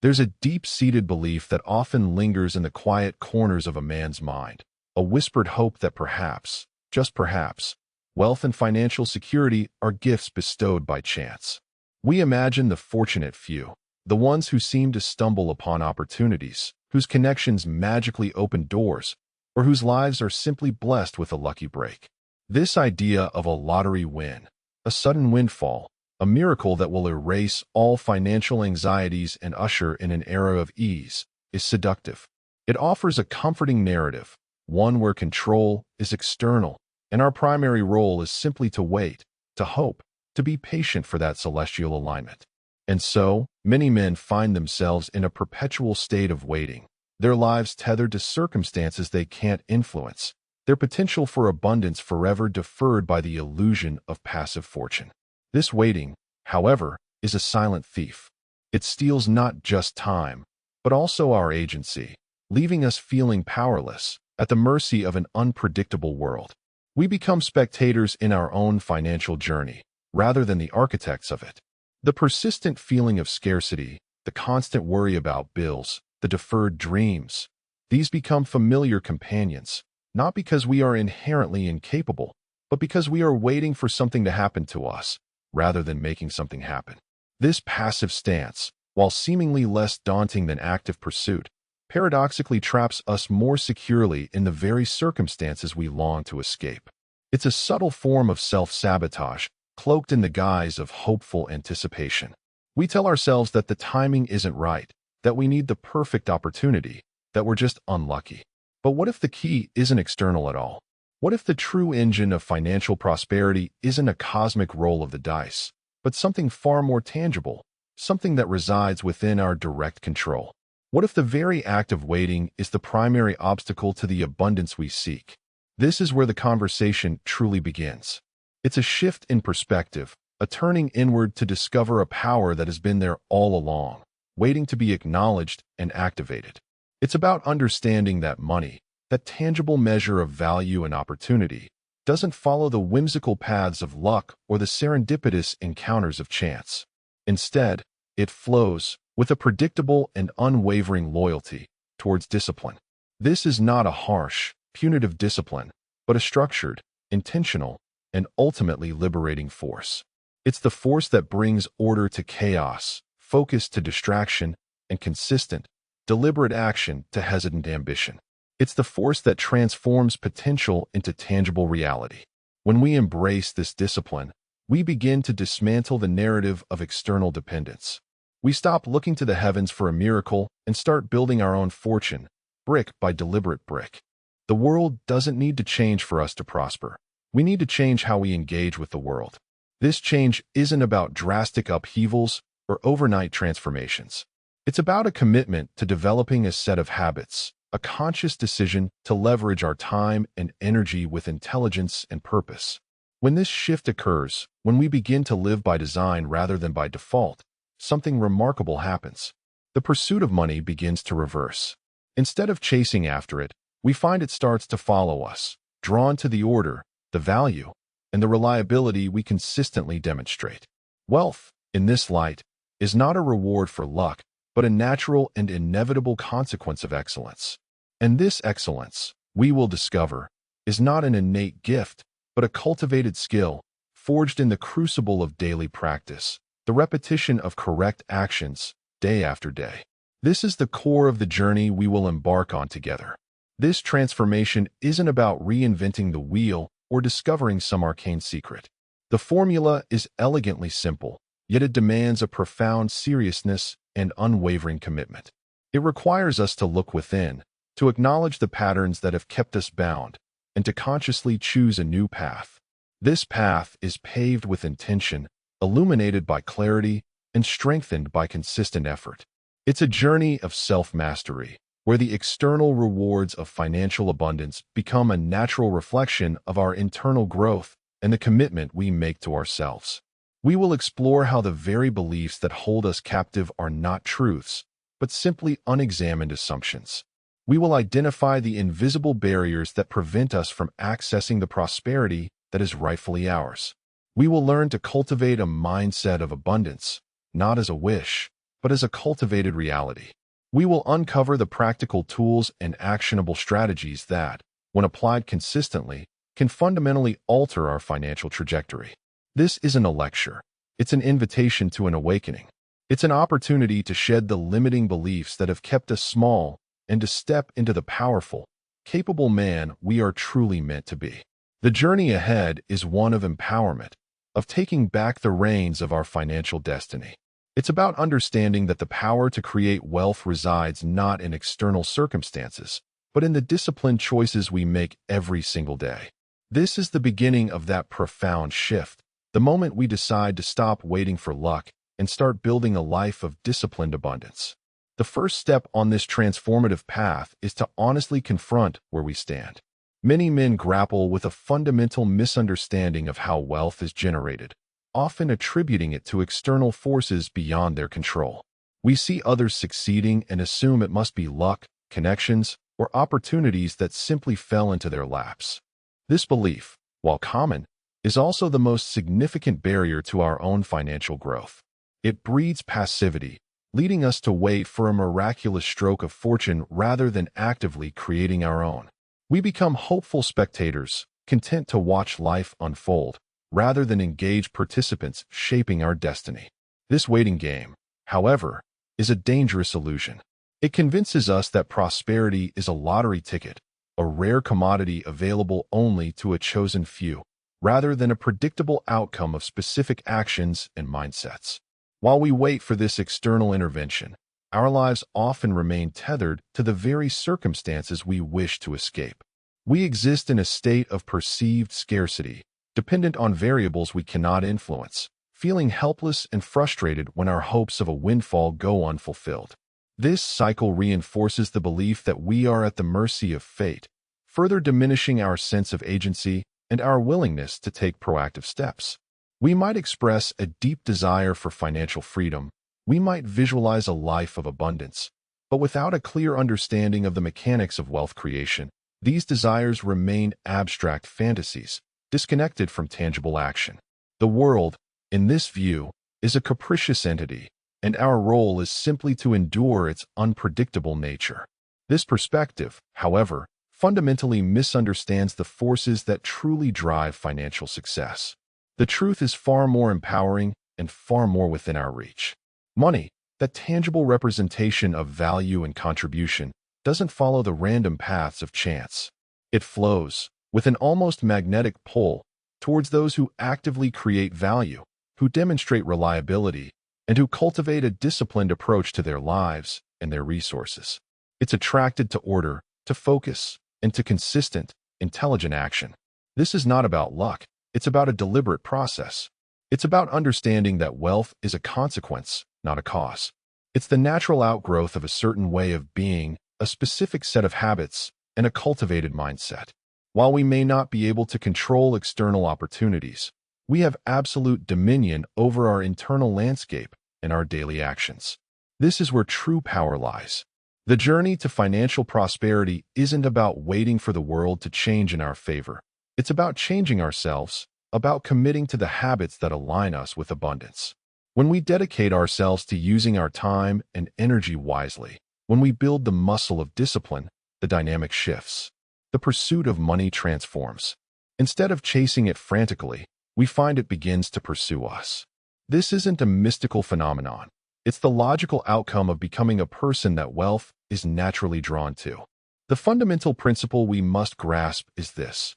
There's a deep-seated belief that often lingers in the quiet corners of a man's mind, a whispered hope that perhaps, just perhaps, wealth and financial security are gifts bestowed by chance. We imagine the fortunate few, the ones who seem to stumble upon opportunities, whose connections magically open doors, or whose lives are simply blessed with a lucky break. This idea of a lottery win, a sudden windfall, a miracle that will erase all financial anxieties and usher in an era of ease, is seductive. It offers a comforting narrative, one where control is external, and our primary role is simply to wait, to hope, to be patient for that celestial alignment. And so, many men find themselves in a perpetual state of waiting, their lives tethered to circumstances they can't influence, their potential for abundance forever deferred by the illusion of passive fortune. This waiting, however, is a silent thief. It steals not just time, but also our agency, leaving us feeling powerless, at the mercy of an unpredictable world. We become spectators in our own financial journey, rather than the architects of it. The persistent feeling of scarcity, the constant worry about bills, the deferred dreams, these become familiar companions, not because we are inherently incapable, but because we are waiting for something to happen to us, rather than making something happen. This passive stance, while seemingly less daunting than active pursuit, paradoxically traps us more securely in the very circumstances we long to escape. It's a subtle form of self-sabotage, cloaked in the guise of hopeful anticipation. We tell ourselves that the timing isn't right, that we need the perfect opportunity, that we're just unlucky. But what if the key isn't external at all? What if the true engine of financial prosperity isn't a cosmic roll of the dice, but something far more tangible, something that resides within our direct control? What if the very act of waiting is the primary obstacle to the abundance we seek? This is where the conversation truly begins. It's a shift in perspective, a turning inward to discover a power that has been there all along, waiting to be acknowledged and activated. It's about understanding that money, that tangible measure of value and opportunity, doesn't follow the whimsical paths of luck or the serendipitous encounters of chance. Instead, it flows, with a predictable and unwavering loyalty, towards discipline. This is not a harsh, punitive discipline, but a structured, intentional, and ultimately liberating force. It's the force that brings order to chaos, focus to distraction, and consistent, deliberate action to hesitant ambition. It's the force that transforms potential into tangible reality. When we embrace this discipline, we begin to dismantle the narrative of external dependence. We stop looking to the heavens for a miracle and start building our own fortune, brick by deliberate brick. The world doesn't need to change for us to prosper. We need to change how we engage with the world. This change isn't about drastic upheavals or overnight transformations. It's about a commitment to developing a set of habits, a conscious decision to leverage our time and energy with intelligence and purpose. When this shift occurs, when we begin to live by design rather than by default, something remarkable happens. The pursuit of money begins to reverse. Instead of chasing after it, we find it starts to follow us, drawn to the order, the value, and the reliability we consistently demonstrate. Wealth, in this light, is not a reward for luck, but a natural and inevitable consequence of excellence. And this excellence, we will discover, is not an innate gift, but a cultivated skill, forged in the crucible of daily practice, the repetition of correct actions, day after day. This is the core of the journey we will embark on together. This transformation isn't about reinventing the wheel or discovering some arcane secret. The formula is elegantly simple, yet it demands a profound seriousness and unwavering commitment. It requires us to look within, to acknowledge the patterns that have kept us bound, and to consciously choose a new path. This path is paved with intention, illuminated by clarity, and strengthened by consistent effort. It's a journey of self-mastery, where the external rewards of financial abundance become a natural reflection of our internal growth and the commitment we make to ourselves. We will explore how the very beliefs that hold us captive are not truths, but simply unexamined assumptions. We will identify the invisible barriers that prevent us from accessing the prosperity that is rightfully ours. We will learn to cultivate a mindset of abundance, not as a wish, but as a cultivated reality. We will uncover the practical tools and actionable strategies that, when applied consistently, can fundamentally alter our financial trajectory. This isn't a lecture. It's an invitation to an awakening. It's an opportunity to shed the limiting beliefs that have kept us small and to step into the powerful, capable man we are truly meant to be. The journey ahead is one of empowerment, of taking back the reins of our financial destiny. It's about understanding that the power to create wealth resides not in external circumstances, but in the disciplined choices we make every single day. This is the beginning of that profound shift, the moment we decide to stop waiting for luck and start building a life of disciplined abundance. The first step on this transformative path is to honestly confront where we stand. Many men grapple with a fundamental misunderstanding of how wealth is generated, often attributing it to external forces beyond their control. We see others succeeding and assume it must be luck, connections, or opportunities that simply fell into their laps. This belief, while common, is also the most significant barrier to our own financial growth. It breeds passivity, leading us to wait for a miraculous stroke of fortune rather than actively creating our own. We become hopeful spectators, content to watch life unfold, rather than engaged participants shaping our destiny. This waiting game, however, is a dangerous illusion. It convinces us that prosperity is a lottery ticket, a rare commodity available only to a chosen few, rather than a predictable outcome of specific actions and mindsets. While we wait for this external intervention, our lives often remain tethered to the very circumstances we wish to escape. We exist in a state of perceived scarcity, dependent on variables we cannot influence, feeling helpless and frustrated when our hopes of a windfall go unfulfilled. This cycle reinforces the belief that we are at the mercy of fate, further diminishing our sense of agency and our willingness to take proactive steps. We might express a deep desire for financial freedom. We might visualize a life of abundance. But without a clear understanding of the mechanics of wealth creation, these desires remain abstract fantasies, disconnected from tangible action. The world, in this view, is a capricious entity, and our role is simply to endure its unpredictable nature. This perspective, however, fundamentally misunderstands the forces that truly drive financial success. The truth is far more empowering and far more within our reach. Money, that tangible representation of value and contribution, doesn't follow the random paths of chance. It flows, with an almost magnetic pull, towards those who actively create value, who demonstrate reliability, and who cultivate a disciplined approach to their lives and their resources. It's attracted to order, to focus, and to consistent, intelligent action. This is not about luck. It's about a deliberate process. It's about understanding that wealth is a consequence, not a cause. It's the natural outgrowth of a certain way of being, a specific set of habits, and a cultivated mindset. While we may not be able to control external opportunities, we have absolute dominion over our internal landscape and our daily actions. This is where true power lies. The journey to financial prosperity isn't about waiting for the world to change in our favor. It's about changing ourselves, about committing to the habits that align us with abundance. When we dedicate ourselves to using our time and energy wisely, when we build the muscle of discipline, the dynamic shifts. The pursuit of money transforms. Instead of chasing it frantically, we find it begins to pursue us. This isn't a mystical phenomenon. It's the logical outcome of becoming a person that wealth is naturally drawn to. The fundamental principle we must grasp is this.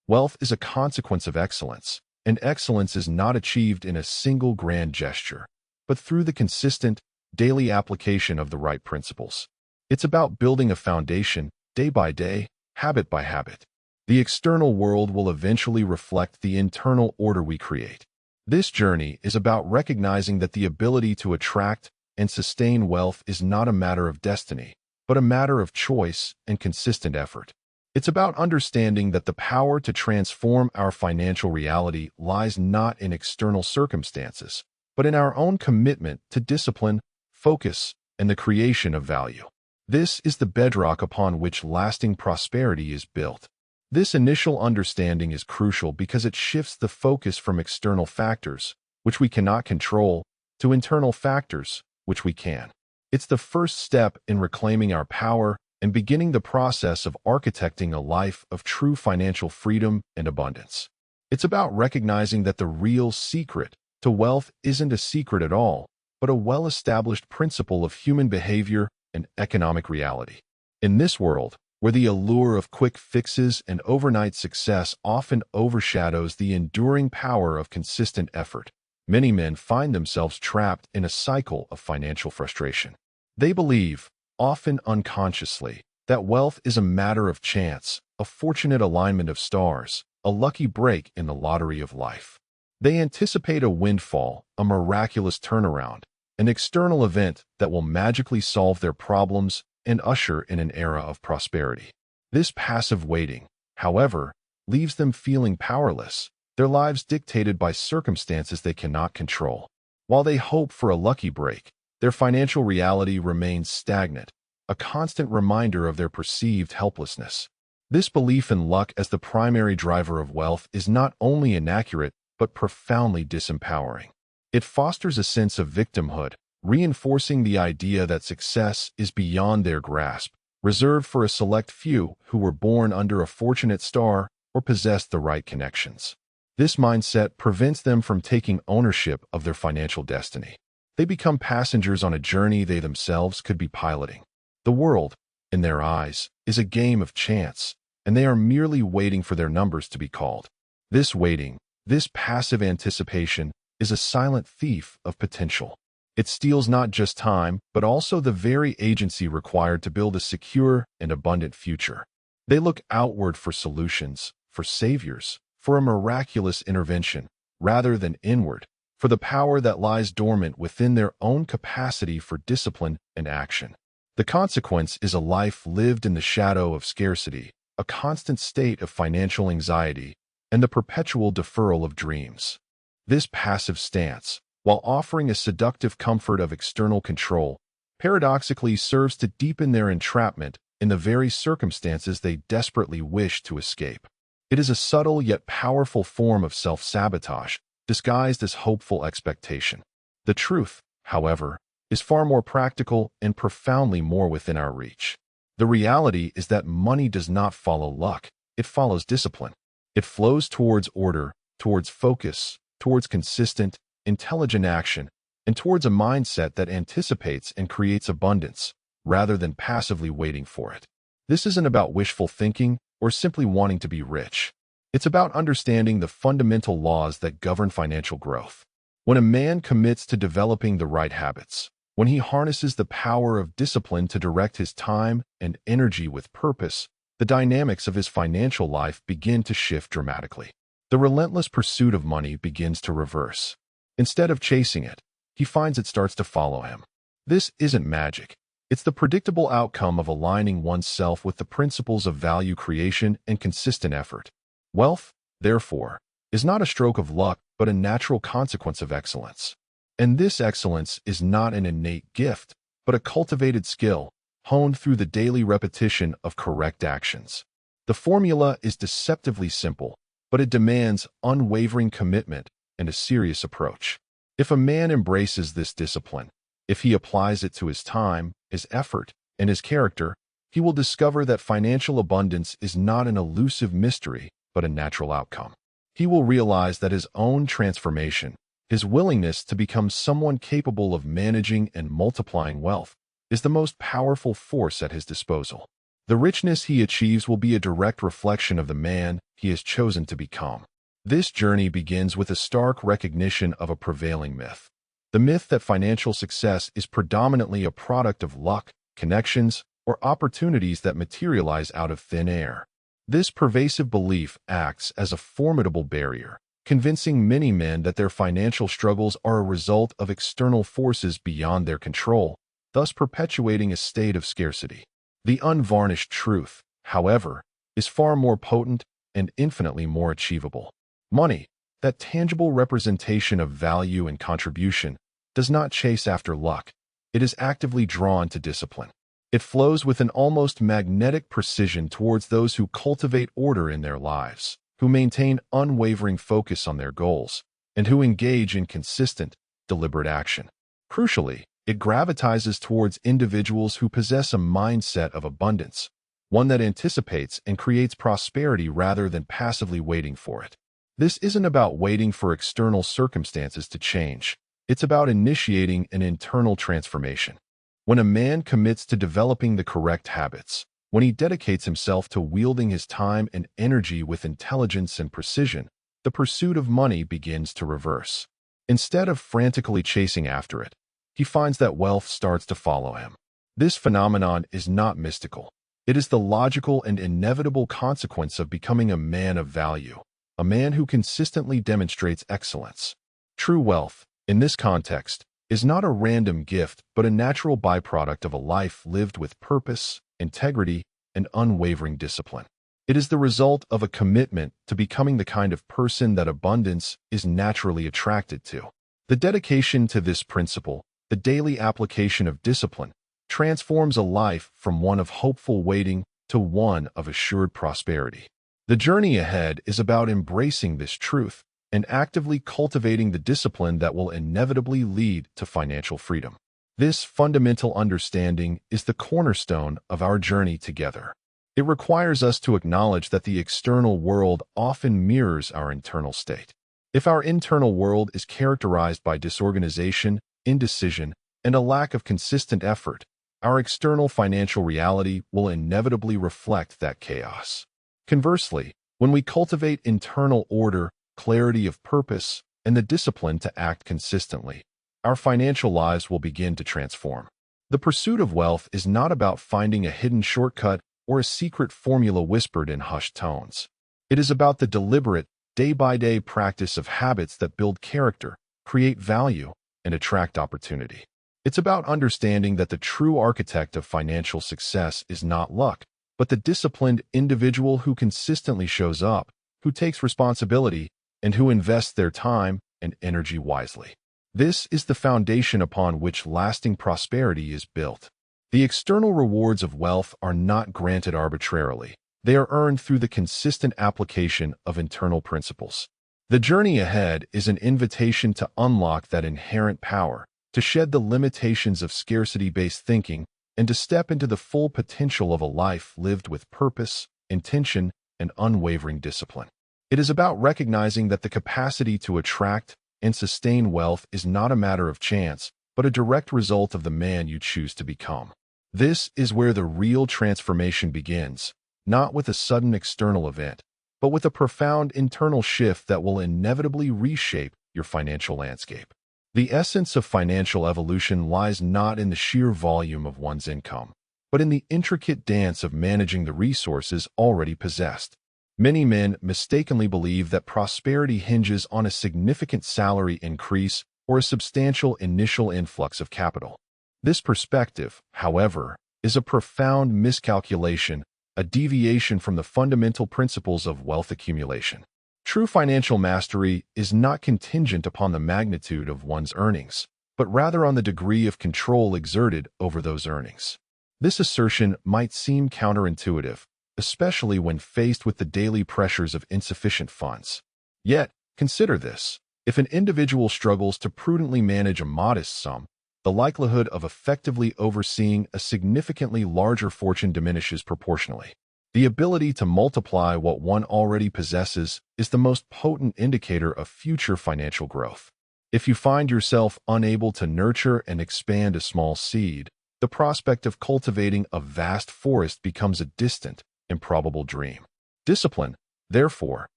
Wealth is a consequence of excellence, and excellence is not achieved in a single grand gesture, but through the consistent, daily application of the right principles. It's about building a foundation, day by day, habit by habit. The external world will eventually reflect the internal order we create. This journey is about recognizing that the ability to attract and sustain wealth is not a matter of destiny, but a matter of choice and consistent effort. It's about understanding that the power to transform our financial reality lies not in external circumstances, but in our own commitment to discipline, focus, and the creation of value. This is the bedrock upon which lasting prosperity is built. This initial understanding is crucial because it shifts the focus from external factors, which we cannot control, to internal factors, which we can. It's the first step in reclaiming our power and beginning the process of architecting a life of true financial freedom and abundance. It's about recognizing that the real secret to wealth isn't a secret at all, but a well-established principle of human behavior and economic reality. In this world, where the allure of quick fixes and overnight success often overshadows the enduring power of consistent effort, many men find themselves trapped in a cycle of financial frustration. They believe, often unconsciously, that wealth is a matter of chance, a fortunate alignment of stars, a lucky break in the lottery of life. They anticipate a windfall, a miraculous turnaround, an external event that will magically solve their problems and usher in an era of prosperity. This passive waiting, however, leaves them feeling powerless, their lives dictated by circumstances they cannot control. While they hope for a lucky break, their financial reality remains stagnant, a constant reminder of their perceived helplessness. This belief in luck as the primary driver of wealth is not only inaccurate but profoundly disempowering. It fosters a sense of victimhood, reinforcing the idea that success is beyond their grasp, reserved for a select few who were born under a fortunate star or possessed the right connections. This mindset prevents them from taking ownership of their financial destiny. They become passengers on a journey they themselves could be piloting. The world, in their eyes, is a game of chance, and they are merely waiting for their numbers to be called. This waiting, this passive anticipation, is a silent thief of potential. It steals not just time, but also the very agency required to build a secure and abundant future. They look outward for solutions, for saviors, for a miraculous intervention, rather than inward, for the power that lies dormant within their own capacity for discipline and action. The consequence is a life lived in the shadow of scarcity, a constant state of financial anxiety, and the perpetual deferral of dreams. This passive stance, while offering a seductive comfort of external control, paradoxically serves to deepen their entrapment in the very circumstances they desperately wish to escape. It is a subtle yet powerful form of self-sabotage, disguised as hopeful expectation. The truth, however, is far more practical and profoundly more within our reach. The reality is that money does not follow luck, it follows discipline. It flows towards order, towards focus, towards consistent, intelligent action, and towards a mindset that anticipates and creates abundance, rather than passively waiting for it. This isn't about wishful thinking or simply wanting to be rich. It's about understanding the fundamental laws that govern financial growth. When a man commits to developing the right habits, when he harnesses the power of discipline to direct his time and energy with purpose, the dynamics of his financial life begin to shift dramatically. The relentless pursuit of money begins to reverse. Instead of chasing it, he finds it starts to follow him. This isn't magic. It's the predictable outcome of aligning oneself with the principles of value creation and consistent effort. Wealth, therefore, is not a stroke of luck but a natural consequence of excellence. And this excellence is not an innate gift, but a cultivated skill, honed through the daily repetition of correct actions. The formula is deceptively simple, but it demands unwavering commitment and a serious approach. If a man embraces this discipline, if he applies it to his time, his effort, and his character, he will discover that financial abundance is not an elusive mystery, but a natural outcome. He will realize that his own transformation, his willingness to become someone capable of managing and multiplying wealth, is the most powerful force at his disposal. The richness he achieves will be a direct reflection of the man he has chosen to become. This journey begins with a stark recognition of a prevailing myth. The myth that financial success is predominantly a product of luck, connections, or opportunities that materialize out of thin air. This pervasive belief acts as a formidable barrier, convincing many men that their financial struggles are a result of external forces beyond their control, thus perpetuating a state of scarcity. The unvarnished truth, however, is far more potent and infinitely more achievable. Money, that tangible representation of value and contribution, does not chase after luck. It is actively drawn to discipline. It flows with an almost magnetic precision towards those who cultivate order in their lives, who maintain unwavering focus on their goals, and who engage in consistent, deliberate action. Crucially, It gravitizes towards individuals who possess a mindset of abundance, one that anticipates and creates prosperity rather than passively waiting for it. This isn't about waiting for external circumstances to change. It's about initiating an internal transformation. When a man commits to developing the correct habits, when he dedicates himself to wielding his time and energy with intelligence and precision, the pursuit of money begins to reverse. Instead of frantically chasing after it, he finds that wealth starts to follow him. This phenomenon is not mystical. It is the logical and inevitable consequence of becoming a man of value, a man who consistently demonstrates excellence. True wealth, in this context, is not a random gift but a natural byproduct of a life lived with purpose, integrity, and unwavering discipline. It is the result of a commitment to becoming the kind of person that abundance is naturally attracted to. The dedication to this principle, the daily application of discipline, transforms a life from one of hopeful waiting to one of assured prosperity. The journey ahead is about embracing this truth and actively cultivating the discipline that will inevitably lead to financial freedom. This fundamental understanding is the cornerstone of our journey together. It requires us to acknowledge that the external world often mirrors our internal state. If our internal world is characterized by disorganization, indecision, and a lack of consistent effort, our external financial reality will inevitably reflect that chaos. Conversely, when we cultivate internal order, clarity of purpose, and the discipline to act consistently, our financial lives will begin to transform. The pursuit of wealth is not about finding a hidden shortcut or a secret formula whispered in hushed tones. It is about the deliberate, day-by-day practice of habits that build character, create value, and attract opportunity. It's about understanding that the true architect of financial success is not luck, but the disciplined individual who consistently shows up, who takes responsibility, and who invests their time and energy wisely. This is the foundation upon which lasting prosperity is built. The external rewards of wealth are not granted arbitrarily. They are earned through the consistent application of internal principles. The journey ahead is an invitation to unlock that inherent power, to shed the limitations of scarcity-based thinking, and to step into the full potential of a life lived with purpose, intention, and unwavering discipline. It is about recognizing that the capacity to attract and sustain wealth is not a matter of chance, but a direct result of the man you choose to become. This is where the real transformation begins, not with a sudden external event, but with a profound internal shift that will inevitably reshape your financial landscape. The essence of financial evolution lies not in the sheer volume of one's income, but in the intricate dance of managing the resources already possessed. Many men mistakenly believe that prosperity hinges on a significant salary increase or a substantial initial influx of capital. This perspective, however, is a profound miscalculation, a deviation from the fundamental principles of wealth accumulation. True financial mastery is not contingent upon the magnitude of one's earnings, but rather on the degree of control exerted over those earnings. This assertion might seem counterintuitive, especially when faced with the daily pressures of insufficient funds. Yet, consider this. If an individual struggles to prudently manage a modest sum, the likelihood of effectively overseeing a significantly larger fortune diminishes proportionally. The ability to multiply what one already possesses is the most potent indicator of future financial growth. If you find yourself unable to nurture and expand a small seed, the prospect of cultivating a vast forest becomes a distant, improbable dream. Discipline, therefore,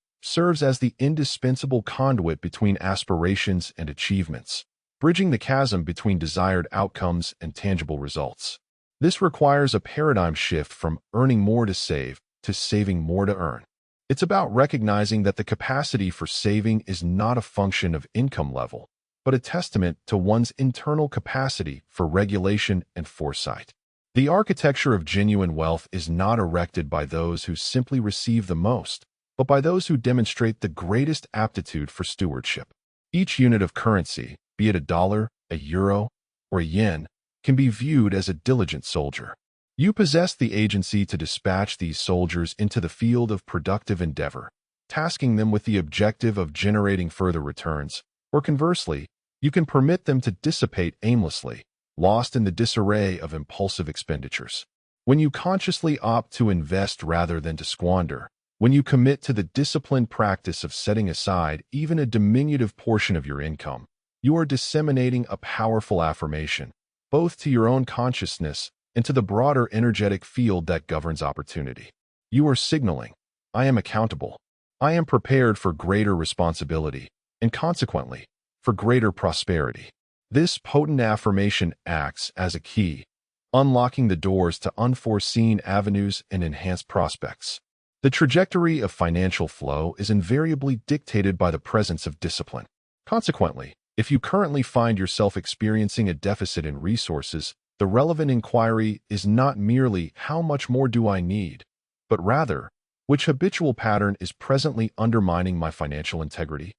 serves as the indispensable conduit between aspirations and achievements, bridging the chasm between desired outcomes and tangible results. This requires a paradigm shift from earning more to saving more to earn. It's about recognizing that the capacity for saving is not a function of income level, but a testament to one's internal capacity for regulation and foresight. The architecture of genuine wealth is not erected by those who simply receive the most, but by those who demonstrate the greatest aptitude for stewardship. Each unit of currency, be it a dollar, a euro, or a yen, can be viewed as a diligent soldier. You possess the agency to dispatch these soldiers into the field of productive endeavor, tasking them with the objective of generating further returns, or conversely, you can permit them to dissipate aimlessly, lost in the disarray of impulsive expenditures. When you consciously opt to invest rather than to squander, when you commit to the disciplined practice of setting aside even a diminutive portion of your income, you are disseminating a powerful affirmation, both to your own consciousness and to the broader energetic field that governs opportunity. You are signaling, I am accountable. I am prepared for greater responsibility, and consequently, for greater prosperity. This potent affirmation acts as a key, unlocking the doors to unforeseen avenues and enhanced prospects. The trajectory of financial flow is invariably dictated by the presence of discipline. Consequently, if you currently find yourself experiencing a deficit in resources, the relevant inquiry is not merely how much more do I need, but rather, which habitual pattern is presently undermining my financial integrity?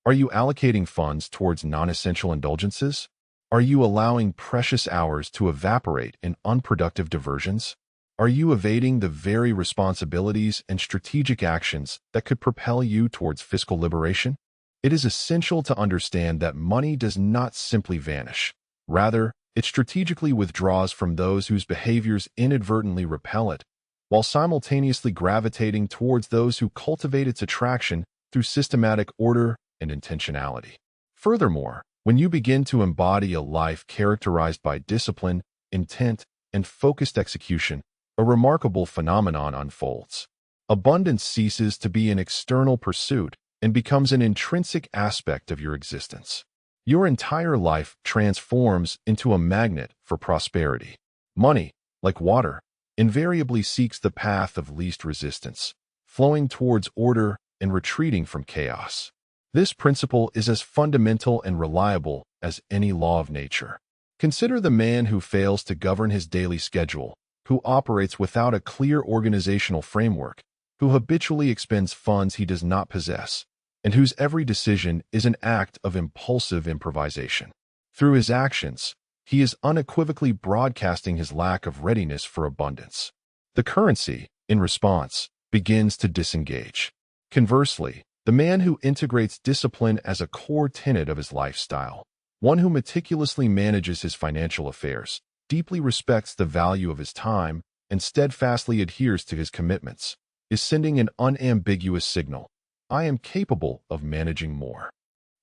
Are you allocating funds towards non-essential indulgences? Are you allowing precious hours to evaporate in unproductive diversions? Are you evading the very responsibilities and strategic actions that could propel you towards fiscal liberation? It is essential to understand that money does not simply vanish. Rather, it strategically withdraws from those whose behaviors inadvertently repel it, while simultaneously gravitating towards those who cultivate its attraction through systematic order and intentionality. Furthermore, when you begin to embody a life characterized by discipline, intent, and focused execution, a remarkable phenomenon unfolds. Abundance ceases to be an external pursuit and becomes an intrinsic aspect of your existence. Your entire life transforms into a magnet for prosperity. Money, like water, invariably seeks the path of least resistance, flowing towards order and retreating from chaos. This principle is as fundamental and reliable as any law of nature. Consider the man who fails to govern his daily schedule, who operates without a clear organizational framework, who habitually expends funds he does not possess, and whose every decision is an act of impulsive improvisation. Through his actions, he is unequivocally broadcasting his lack of readiness for abundance. The currency, in response, begins to disengage. Conversely, the man who integrates discipline as a core tenet of his lifestyle, one who meticulously manages his financial affairs, deeply respects the value of his time, and steadfastly adheres to his commitments, is sending an unambiguous signal: I am capable of managing more.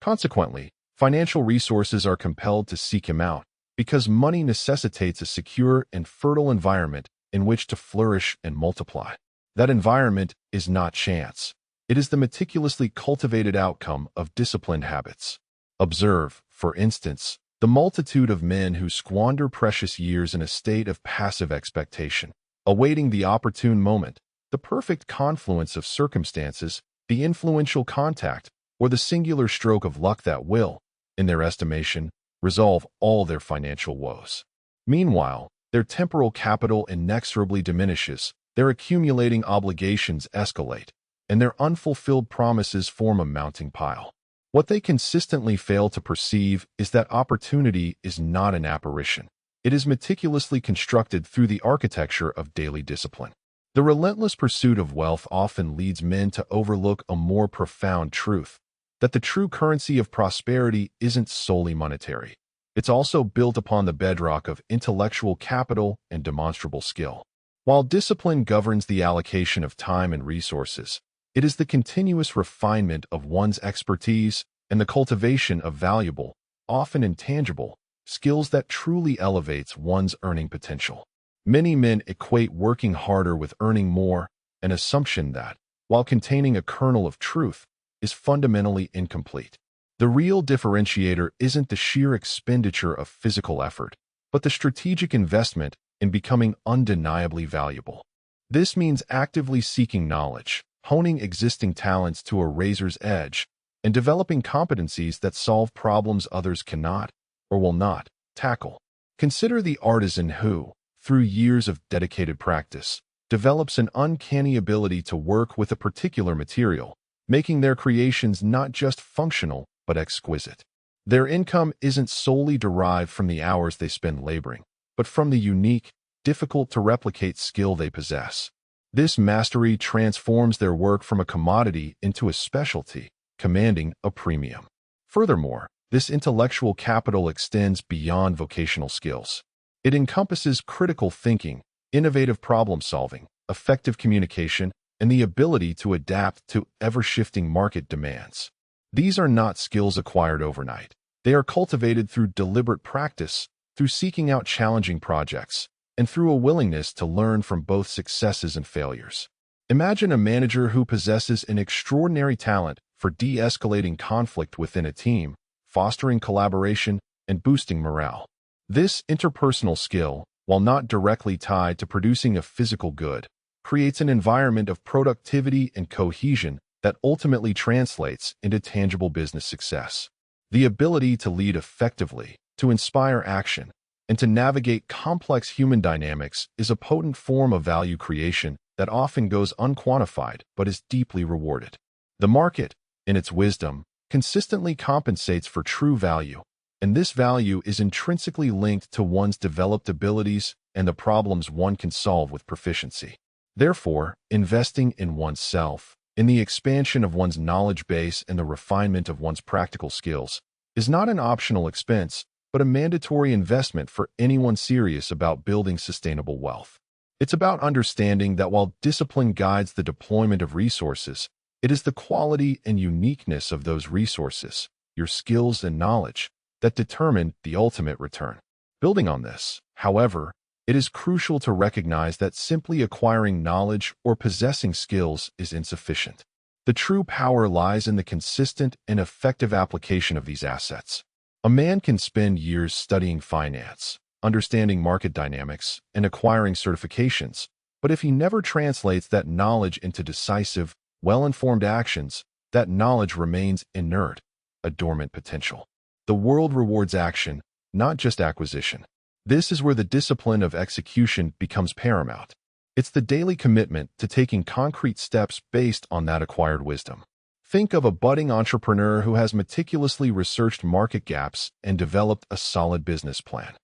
Consequently, financial resources are compelled to seek him out, because money necessitates a secure and fertile environment in which to flourish and multiply. That environment is not chance. It is the meticulously cultivated outcome of disciplined habits. Observe, for instance, the multitude of men who squander precious years in a state of passive expectation, awaiting the opportune moment, the perfect confluence of circumstances, the influential contact, or the singular stroke of luck that will, in their estimation, resolve all their financial woes. Meanwhile, their temporal capital inexorably diminishes, their accumulating obligations escalate, and their unfulfilled promises form a mounting pile. What they consistently fail to perceive is that opportunity is not an apparition. It is meticulously constructed through the architecture of daily discipline. The relentless pursuit of wealth often leads men to overlook a more profound truth: that the true currency of prosperity isn't solely monetary. It's also built upon the bedrock of intellectual capital and demonstrable skill. While discipline governs the allocation of time and resources, it is the continuous refinement of one's expertise and the cultivation of valuable, often intangible, skills that truly elevates one's earning potential. Many men equate working harder with earning more, an assumption that, while containing a kernel of truth, is fundamentally incomplete. The real differentiator isn't the sheer expenditure of physical effort, but the strategic investment in becoming undeniably valuable. This means actively seeking knowledge, honing existing talents to a razor's edge, and developing competencies that solve problems others cannot, or will not, tackle. Consider the artisan who, through years of dedicated practice, develops an uncanny ability to work with a particular material, making their creations not just functional, but exquisite. Their income isn't solely derived from the hours they spend laboring, but from the unique, difficult-to-replicate skill they possess. This mastery transforms their work from a commodity into a specialty, commanding a premium. Furthermore, This intellectual capital extends beyond vocational skills. It encompasses critical thinking, innovative problem-solving, effective communication, and the ability to adapt to ever-shifting market demands. These are not skills acquired overnight. They are cultivated through deliberate practice, through seeking out challenging projects, and through a willingness to learn from both successes and failures. Imagine a manager who possesses an extraordinary talent for de-escalating conflict within a team, fostering collaboration, and boosting morale. This interpersonal skill, while not directly tied to producing a physical good, creates an environment of productivity and cohesion that ultimately translates into tangible business success. The ability to lead effectively, to inspire action, and to navigate complex human dynamics is a potent form of value creation that often goes unquantified but is deeply rewarded. The market, in its wisdom, consistently compensates for true value, and this value is intrinsically linked to one's developed abilities and the problems one can solve with proficiency. Therefore, investing in oneself, in the expansion of one's knowledge base and the refinement of one's practical skills, is not an optional expense, but a mandatory investment for anyone serious about building sustainable wealth. It's about understanding that while discipline guides the deployment of resources, it is the quality and uniqueness of those resources, your skills and knowledge, that determine the ultimate return. Building on this, however, it is crucial to recognize that simply acquiring knowledge or possessing skills is insufficient. The true power lies in the consistent and effective application of these assets. A man can spend years studying finance, understanding market dynamics, and acquiring certifications, but if he never translates that knowledge into decisive, well-informed actions, that knowledge remains inert, a dormant potential. The world rewards action, not just acquisition. This is where the discipline of execution becomes paramount. It's the daily commitment to taking concrete steps based on that acquired wisdom. Think of a budding entrepreneur who has meticulously researched market gaps and developed a solid business plan.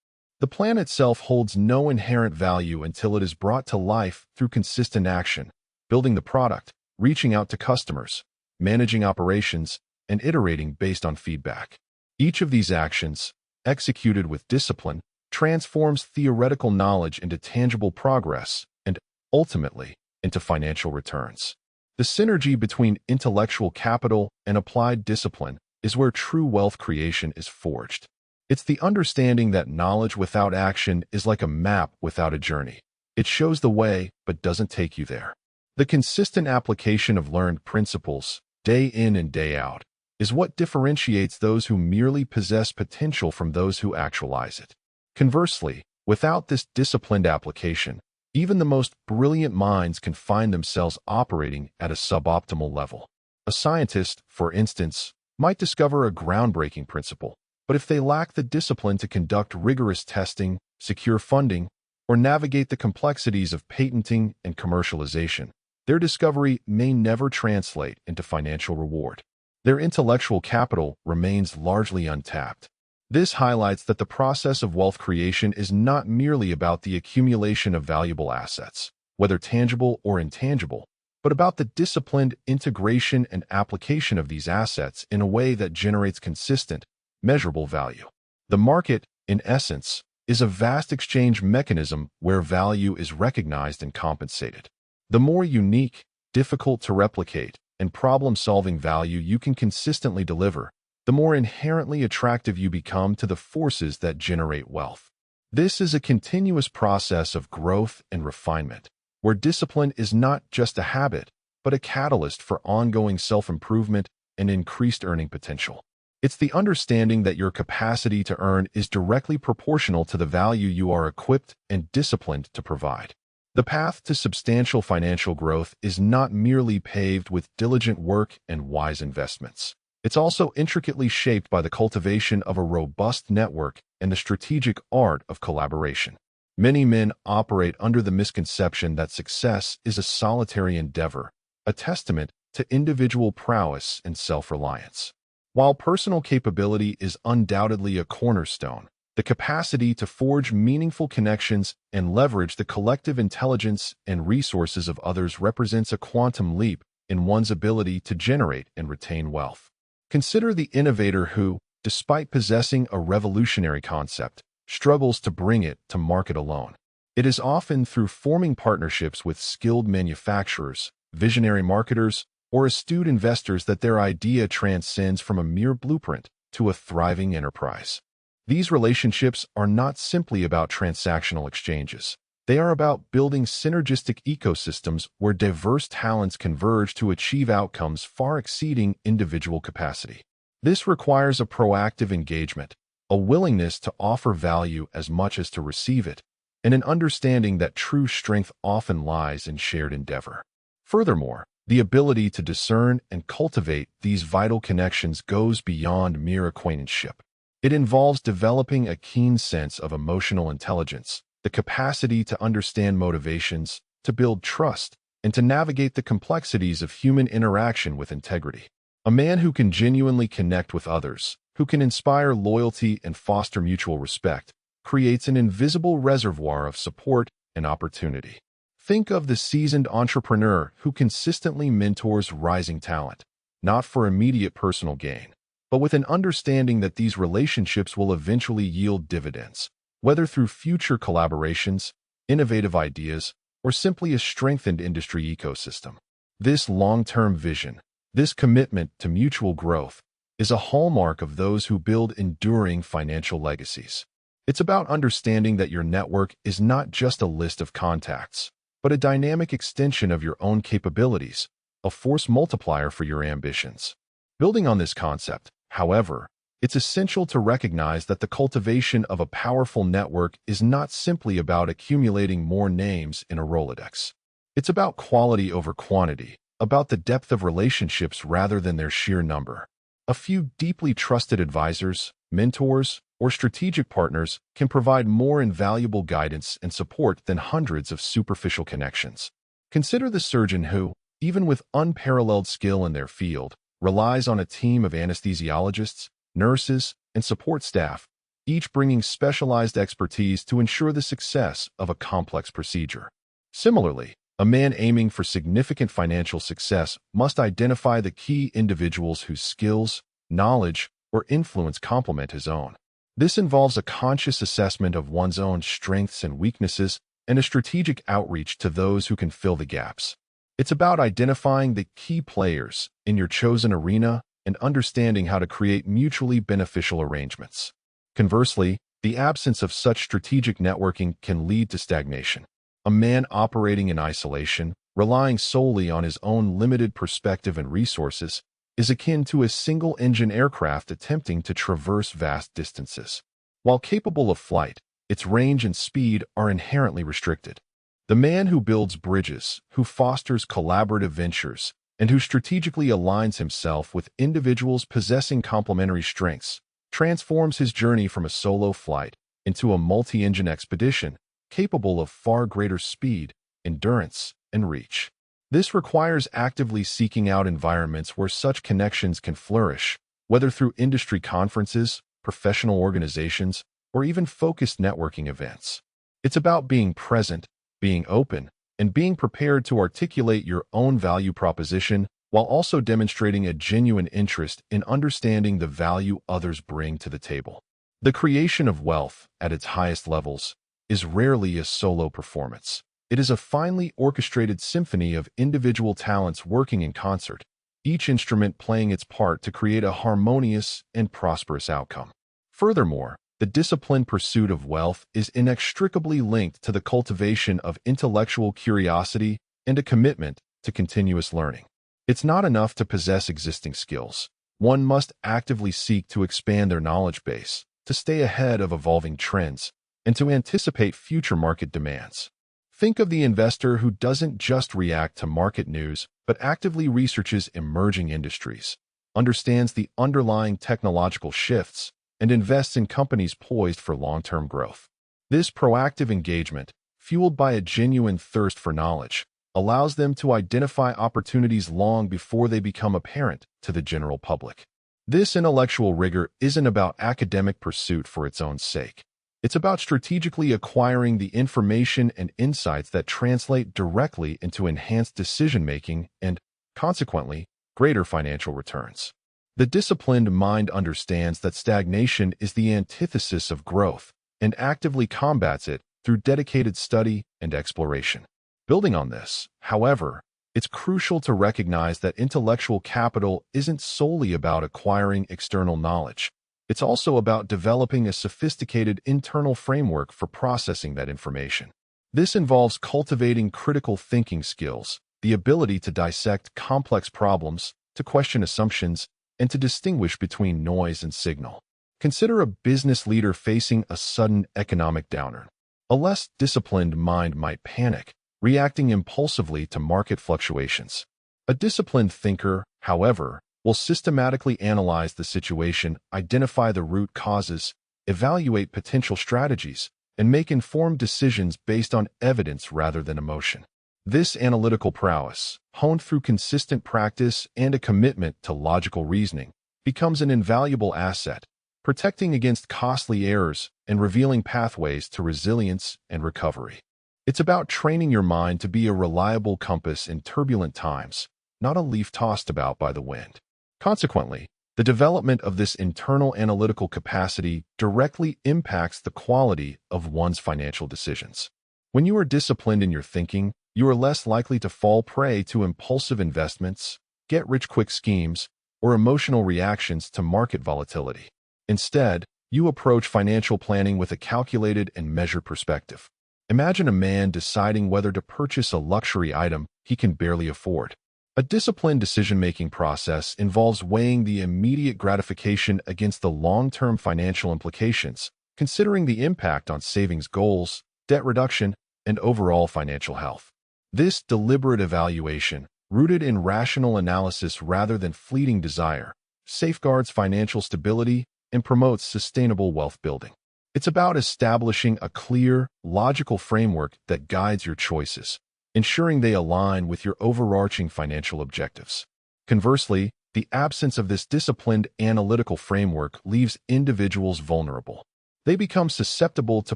The plan itself holds no inherent value until it is brought to life through consistent action, building the product, reaching out to customers, managing operations, and iterating based on feedback. Each of these actions, executed with discipline, transforms theoretical knowledge into tangible progress and, ultimately, into financial returns. The synergy between intellectual capital and applied discipline is where true wealth creation is forged. It's the understanding that knowledge without action is like a map without a journey. It shows the way, but doesn't take you there. The consistent application of learned principles, day in and day out, is what differentiates those who merely possess potential from those who actualize it. Conversely, without this disciplined application, even the most brilliant minds can find themselves operating at a suboptimal level. A scientist, for instance, might discover a groundbreaking principle, but if they lack the discipline to conduct rigorous testing, secure funding, or navigate the complexities of patenting and commercialization, their discovery may never translate into financial reward. Their intellectual capital remains largely untapped. This highlights that the process of wealth creation is not merely about the accumulation of valuable assets, whether tangible or intangible, but about the disciplined integration and application of these assets in a way that generates consistent, measurable value. The market, in essence, is a vast exchange mechanism where value is recognized and compensated. The more unique, difficult to replicate, and problem-solving value you can consistently deliver, the more inherently attractive you become to the forces that generate wealth. This is a continuous process of growth and refinement, where discipline is not just a habit, but a catalyst for ongoing self-improvement and increased earning potential. It's the understanding that your capacity to earn is directly proportional to the value you are equipped and disciplined to provide. The path to substantial financial growth is not merely paved with diligent work and wise investments. It's also intricately shaped by the cultivation of a robust network and the strategic art of collaboration. Many men operate under the misconception that success is a solitary endeavor, a testament to individual prowess and self-reliance. While personal capability is undoubtedly a cornerstone, the capacity to forge meaningful connections and leverage the collective intelligence and resources of others represents a quantum leap in one's ability to generate and retain wealth. Consider the innovator who, despite possessing a revolutionary concept, struggles to bring it to market alone. It is often through forming partnerships with skilled manufacturers, visionary marketers, or astute investors that their idea transcends from a mere blueprint to a thriving enterprise. These relationships are not simply about transactional exchanges. They are about building synergistic ecosystems where diverse talents converge to achieve outcomes far exceeding individual capacity. This requires a proactive engagement, a willingness to offer value as much as to receive it, and an understanding that true strength often lies in shared endeavor. Furthermore, the ability to discern and cultivate these vital connections goes beyond mere acquaintanceship. It involves developing a keen sense of emotional intelligence, the capacity to understand motivations, to build trust, and to navigate the complexities of human interaction with integrity. A man who can genuinely connect with others, who can inspire loyalty and foster mutual respect, creates an invisible reservoir of support and opportunity. Think of the seasoned entrepreneur who consistently mentors rising talent, not for immediate personal gain, but with an understanding that these relationships will eventually yield dividends, whether through future collaborations, innovative ideas, or simply a strengthened industry ecosystem. This long-term vision, this commitment to mutual growth, is a hallmark of those who build enduring financial legacies. It's about understanding that your network is not just a list of contacts, but a dynamic extension of your own capabilities, a force multiplier for your ambitions. Building on this concept, however, it's essential to recognize that the cultivation of a powerful network is not simply about accumulating more names in a Rolodex. It's about quality over quantity, about the depth of relationships rather than their sheer number. A few deeply trusted advisors, mentors, or strategic partners can provide more invaluable guidance and support than hundreds of superficial connections. Consider the surgeon who, even with unparalleled skill in their field, relies on a team of anesthesiologists, nurses, and support staff, each bringing specialized expertise to ensure the success of a complex procedure. Similarly, a man aiming for significant financial success must identify the key individuals whose skills, knowledge, or influence complement his own. This involves a conscious assessment of one's own strengths and weaknesses and a strategic outreach to those who can fill the gaps. It's about identifying the key players in your chosen arena and understanding how to create mutually beneficial arrangements. Conversely, the absence of such strategic networking can lead to stagnation. A man operating in isolation, relying solely on his own limited perspective and resources, is akin to a single-engine aircraft attempting to traverse vast distances. While capable of flight, its range and speed are inherently restricted. The man who builds bridges, who fosters collaborative ventures, and who strategically aligns himself with individuals possessing complementary strengths, transforms his journey from a solo flight into a multi-engine expedition capable of far greater speed, endurance, and reach. This requires actively seeking out environments where such connections can flourish, whether through industry conferences, professional organizations, or even focused networking events. It's about being present, being open, and being prepared to articulate your own value proposition while also demonstrating a genuine interest in understanding the value others bring to the table. The creation of wealth, at its highest levels, is rarely a solo performance. It is a finely orchestrated symphony of individual talents working in concert, each instrument playing its part to create a harmonious and prosperous outcome. Furthermore, the disciplined pursuit of wealth is inextricably linked to the cultivation of intellectual curiosity and a commitment to continuous learning. It's not enough to possess existing skills. One must actively seek to expand their knowledge base, to stay ahead of evolving trends, and to anticipate future market demands. Think of the investor who doesn't just react to market news, but actively researches emerging industries, understands the underlying technological shifts, and invests in companies poised for long-term growth. This proactive engagement, fueled by a genuine thirst for knowledge, allows them to identify opportunities long before they become apparent to the general public. This intellectual rigor isn't about academic pursuit for its own sake. It's about strategically acquiring the information and insights that translate directly into enhanced decision-making and, consequently, greater financial returns. The disciplined mind understands that stagnation is the antithesis of growth and actively combats it through dedicated study and exploration. Building on this, however, it's crucial to recognize that intellectual capital isn't solely about acquiring external knowledge. It's also about developing a sophisticated internal framework for processing that information. This involves cultivating critical thinking skills, the ability to dissect complex problems, to question assumptions, and to distinguish between noise and signal. Consider a business leader facing a sudden economic downturn. A less disciplined mind might panic, reacting impulsively to market fluctuations. A disciplined thinker, however, will systematically analyze the situation, identify the root causes, evaluate potential strategies, and make informed decisions based on evidence rather than emotion. This analytical prowess, honed through consistent practice and a commitment to logical reasoning, becomes an invaluable asset, protecting against costly errors and revealing pathways to resilience and recovery. It's about training your mind to be a reliable compass in turbulent times, not a leaf tossed about by the wind. Consequently, the development of this internal analytical capacity directly impacts the quality of one's financial decisions. When you are disciplined in your thinking, you are less likely to fall prey to impulsive investments, get-rich-quick schemes, or emotional reactions to market volatility. Instead, you approach financial planning with a calculated and measured perspective. Imagine a man deciding whether to purchase a luxury item he can barely afford. A disciplined decision-making process involves weighing the immediate gratification against the long-term financial implications, considering the impact on savings goals, debt reduction, and overall financial health. This deliberate evaluation, rooted in rational analysis rather than fleeting desire, safeguards financial stability and promotes sustainable wealth building. It's about establishing a clear, logical framework that guides your choices, ensuring they align with your overarching financial objectives. Conversely, the absence of this disciplined analytical framework leaves individuals vulnerable. They become susceptible to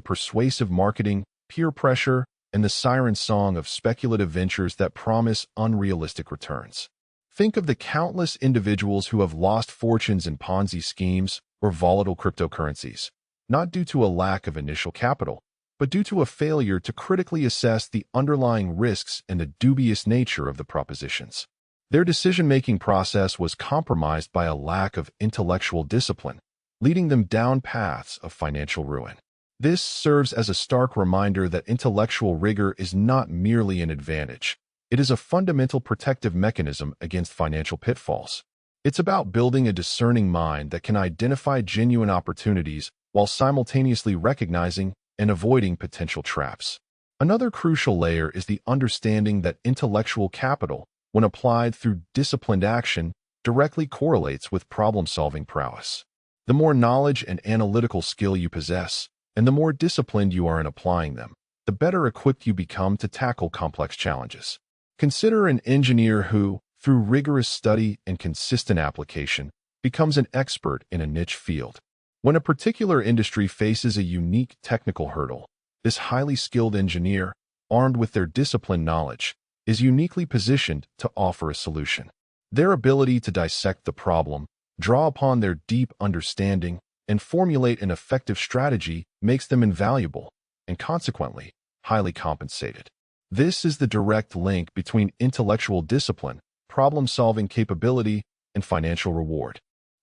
persuasive marketing, peer pressure, and the siren song of speculative ventures that promise unrealistic returns. Think of the countless individuals who have lost fortunes in Ponzi schemes or volatile cryptocurrencies, not due to a lack of initial capital, but due to a failure to critically assess the underlying risks and the dubious nature of the propositions. Their decision-making process was compromised by a lack of intellectual discipline, leading them down paths of financial ruin. This serves as a stark reminder that intellectual rigor is not merely an advantage. It is a fundamental protective mechanism against financial pitfalls. It's about building a discerning mind that can identify genuine opportunities while simultaneously recognizing and avoiding potential traps. Another crucial layer is the understanding that intellectual capital, when applied through disciplined action, directly correlates with problem-solving prowess. The more knowledge and analytical skill you possess, and the more disciplined you are in applying them, the better equipped you become to tackle complex challenges. Consider an engineer who, through rigorous study and consistent application, becomes an expert in a niche field. When a particular industry faces a unique technical hurdle, this highly skilled engineer, armed with their disciplined knowledge, is uniquely positioned to offer a solution. Their ability to dissect the problem, draw upon their deep understanding, and formulate an effective strategy makes them invaluable, and consequently, highly compensated. This is the direct link between intellectual discipline, problem-solving capability, and financial reward.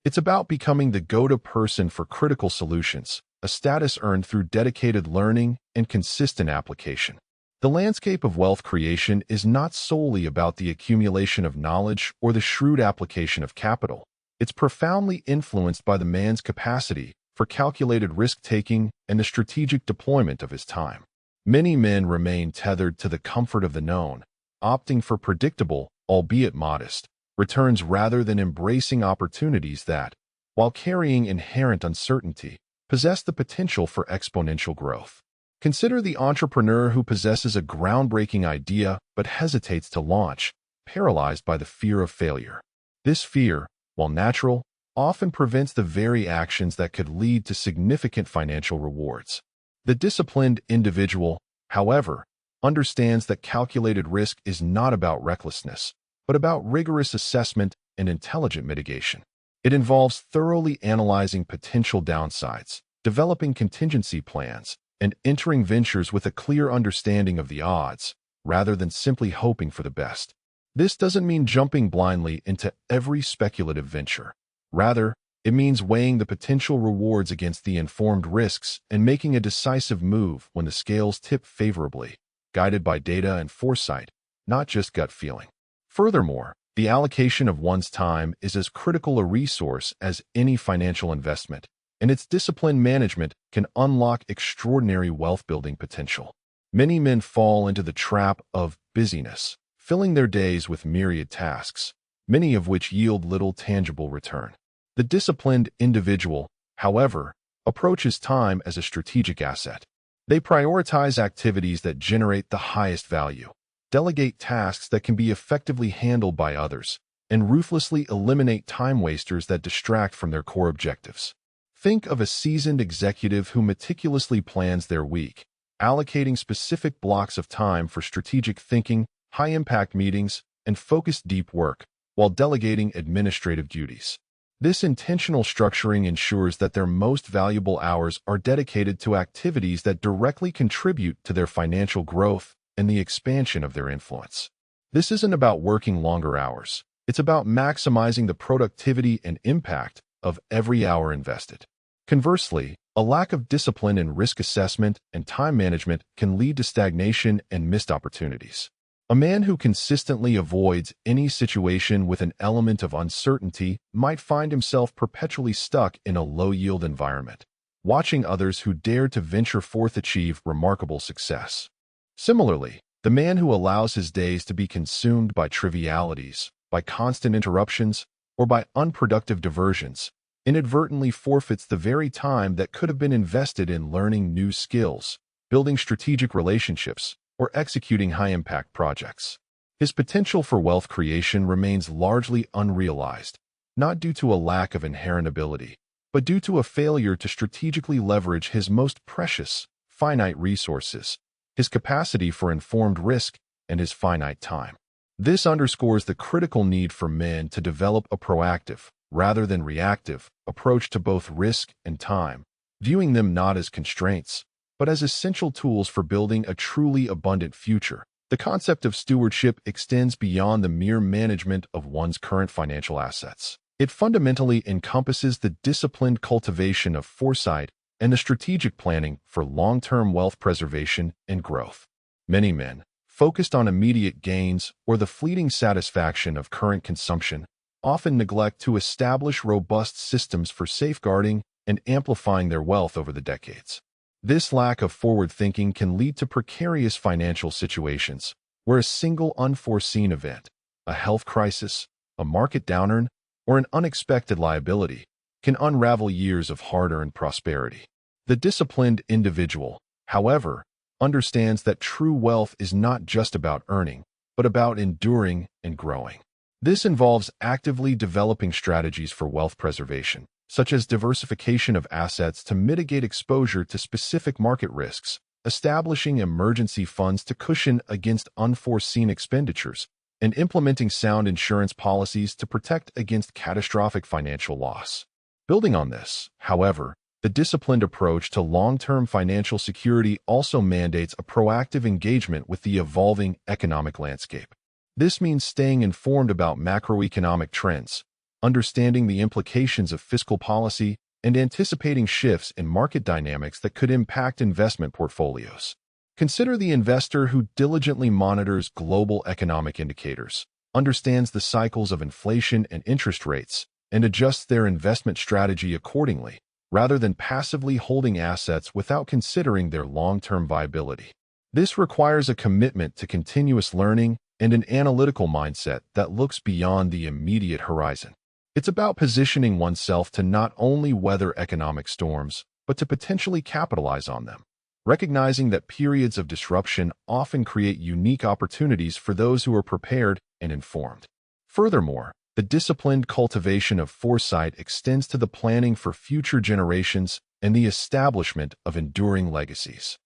It's about becoming the go-to person for critical solutions, a status earned through dedicated learning and consistent application. The landscape of wealth creation is not solely about the accumulation of knowledge or the shrewd application of capital. It's profoundly influenced by the man's capacity for calculated risk-taking and the strategic deployment of his time. Many men remain tethered to the comfort of the known, opting for predictable, albeit modest, returns rather than embracing opportunities that, while carrying inherent uncertainty, possess the potential for exponential growth. Consider the entrepreneur who possesses a groundbreaking idea but hesitates to launch, paralyzed by the fear of failure. This fear, while natural, often prevents the very actions that could lead to significant financial rewards. The disciplined individual, however, understands that calculated risk is not about recklessness, but about rigorous assessment and intelligent mitigation. It involves thoroughly analyzing potential downsides, developing contingency plans, and entering ventures with a clear understanding of the odds, rather than simply hoping for the best. This doesn't mean jumping blindly into every speculative venture. Rather, it means weighing the potential rewards against the informed risks and making a decisive move when the scales tip favorably, guided by data and foresight, not just gut feeling. Furthermore, the allocation of one's time is as critical a resource as any financial investment, and its disciplined management can unlock extraordinary wealth-building potential. Many men fall into the trap of busyness, filling their days with myriad tasks, many of which yield little tangible return. The disciplined individual, however, approaches time as a strategic asset. They prioritize activities that generate the highest value, delegate tasks that can be effectively handled by others, and ruthlessly eliminate time wasters that distract from their core objectives. Think of a seasoned executive who meticulously plans their week, allocating specific blocks of time for strategic thinking, high-impact meetings, and focused deep work, while delegating administrative duties. This intentional structuring ensures that their most valuable hours are dedicated to activities that directly contribute to their financial growth and the expansion of their influence. This isn't about working longer hours. It's about maximizing the productivity and impact of every hour invested. Conversely, a lack of discipline in risk assessment and time management can lead to stagnation and missed opportunities. A man who consistently avoids any situation with an element of uncertainty might find himself perpetually stuck in a low-yield environment, watching others who dare to venture forth achieve remarkable success. Similarly, the man who allows his days to be consumed by trivialities, by constant interruptions, or by unproductive diversions, inadvertently forfeits the very time that could have been invested in learning new skills, building strategic relationships, or executing high-impact projects. His potential for wealth creation remains largely unrealized, not due to a lack of inherent ability, but due to a failure to strategically leverage his most precious, finite resources, his capacity for informed risk, and his finite time. This underscores the critical need for men to develop a proactive, rather than reactive, approach to both risk and time, viewing them not as constraints, but as essential tools for building a truly abundant future. The concept of stewardship extends beyond the mere management of one's current financial assets. It fundamentally encompasses the disciplined cultivation of foresight and the strategic planning for long-term wealth preservation and growth. Many men, focused on immediate gains or the fleeting satisfaction of current consumption, often neglect to establish robust systems for safeguarding and amplifying their wealth over the decades. This lack of forward thinking can lead to precarious financial situations where a single unforeseen event, a health crisis, a market downturn, or an unexpected liability, can unravel years of hard-earned prosperity. The disciplined individual, however, understands that true wealth is not just about earning, but about enduring and growing. This involves actively developing strategies for wealth preservation, such as diversification of assets to mitigate exposure to specific market risks, establishing emergency funds to cushion against unforeseen expenditures, and implementing sound insurance policies to protect against catastrophic financial loss. Building on this, however, the disciplined approach to long-term financial security also mandates a proactive engagement with the evolving economic landscape. This means staying informed about macroeconomic trends, understanding the implications of fiscal policy, and anticipating shifts in market dynamics that could impact investment portfolios. Consider the investor who diligently monitors global economic indicators, understands the cycles of inflation and interest rates, and adjusts their investment strategy accordingly, rather than passively holding assets without considering their long-term viability. This requires a commitment to continuous learning and an analytical mindset that looks beyond the immediate horizon. It's about positioning oneself to not only weather economic storms, but to potentially capitalize on them, recognizing that periods of disruption often create unique opportunities for those who are prepared and informed. Furthermore, the disciplined cultivation of foresight extends to the planning for future generations and the establishment of enduring legacies.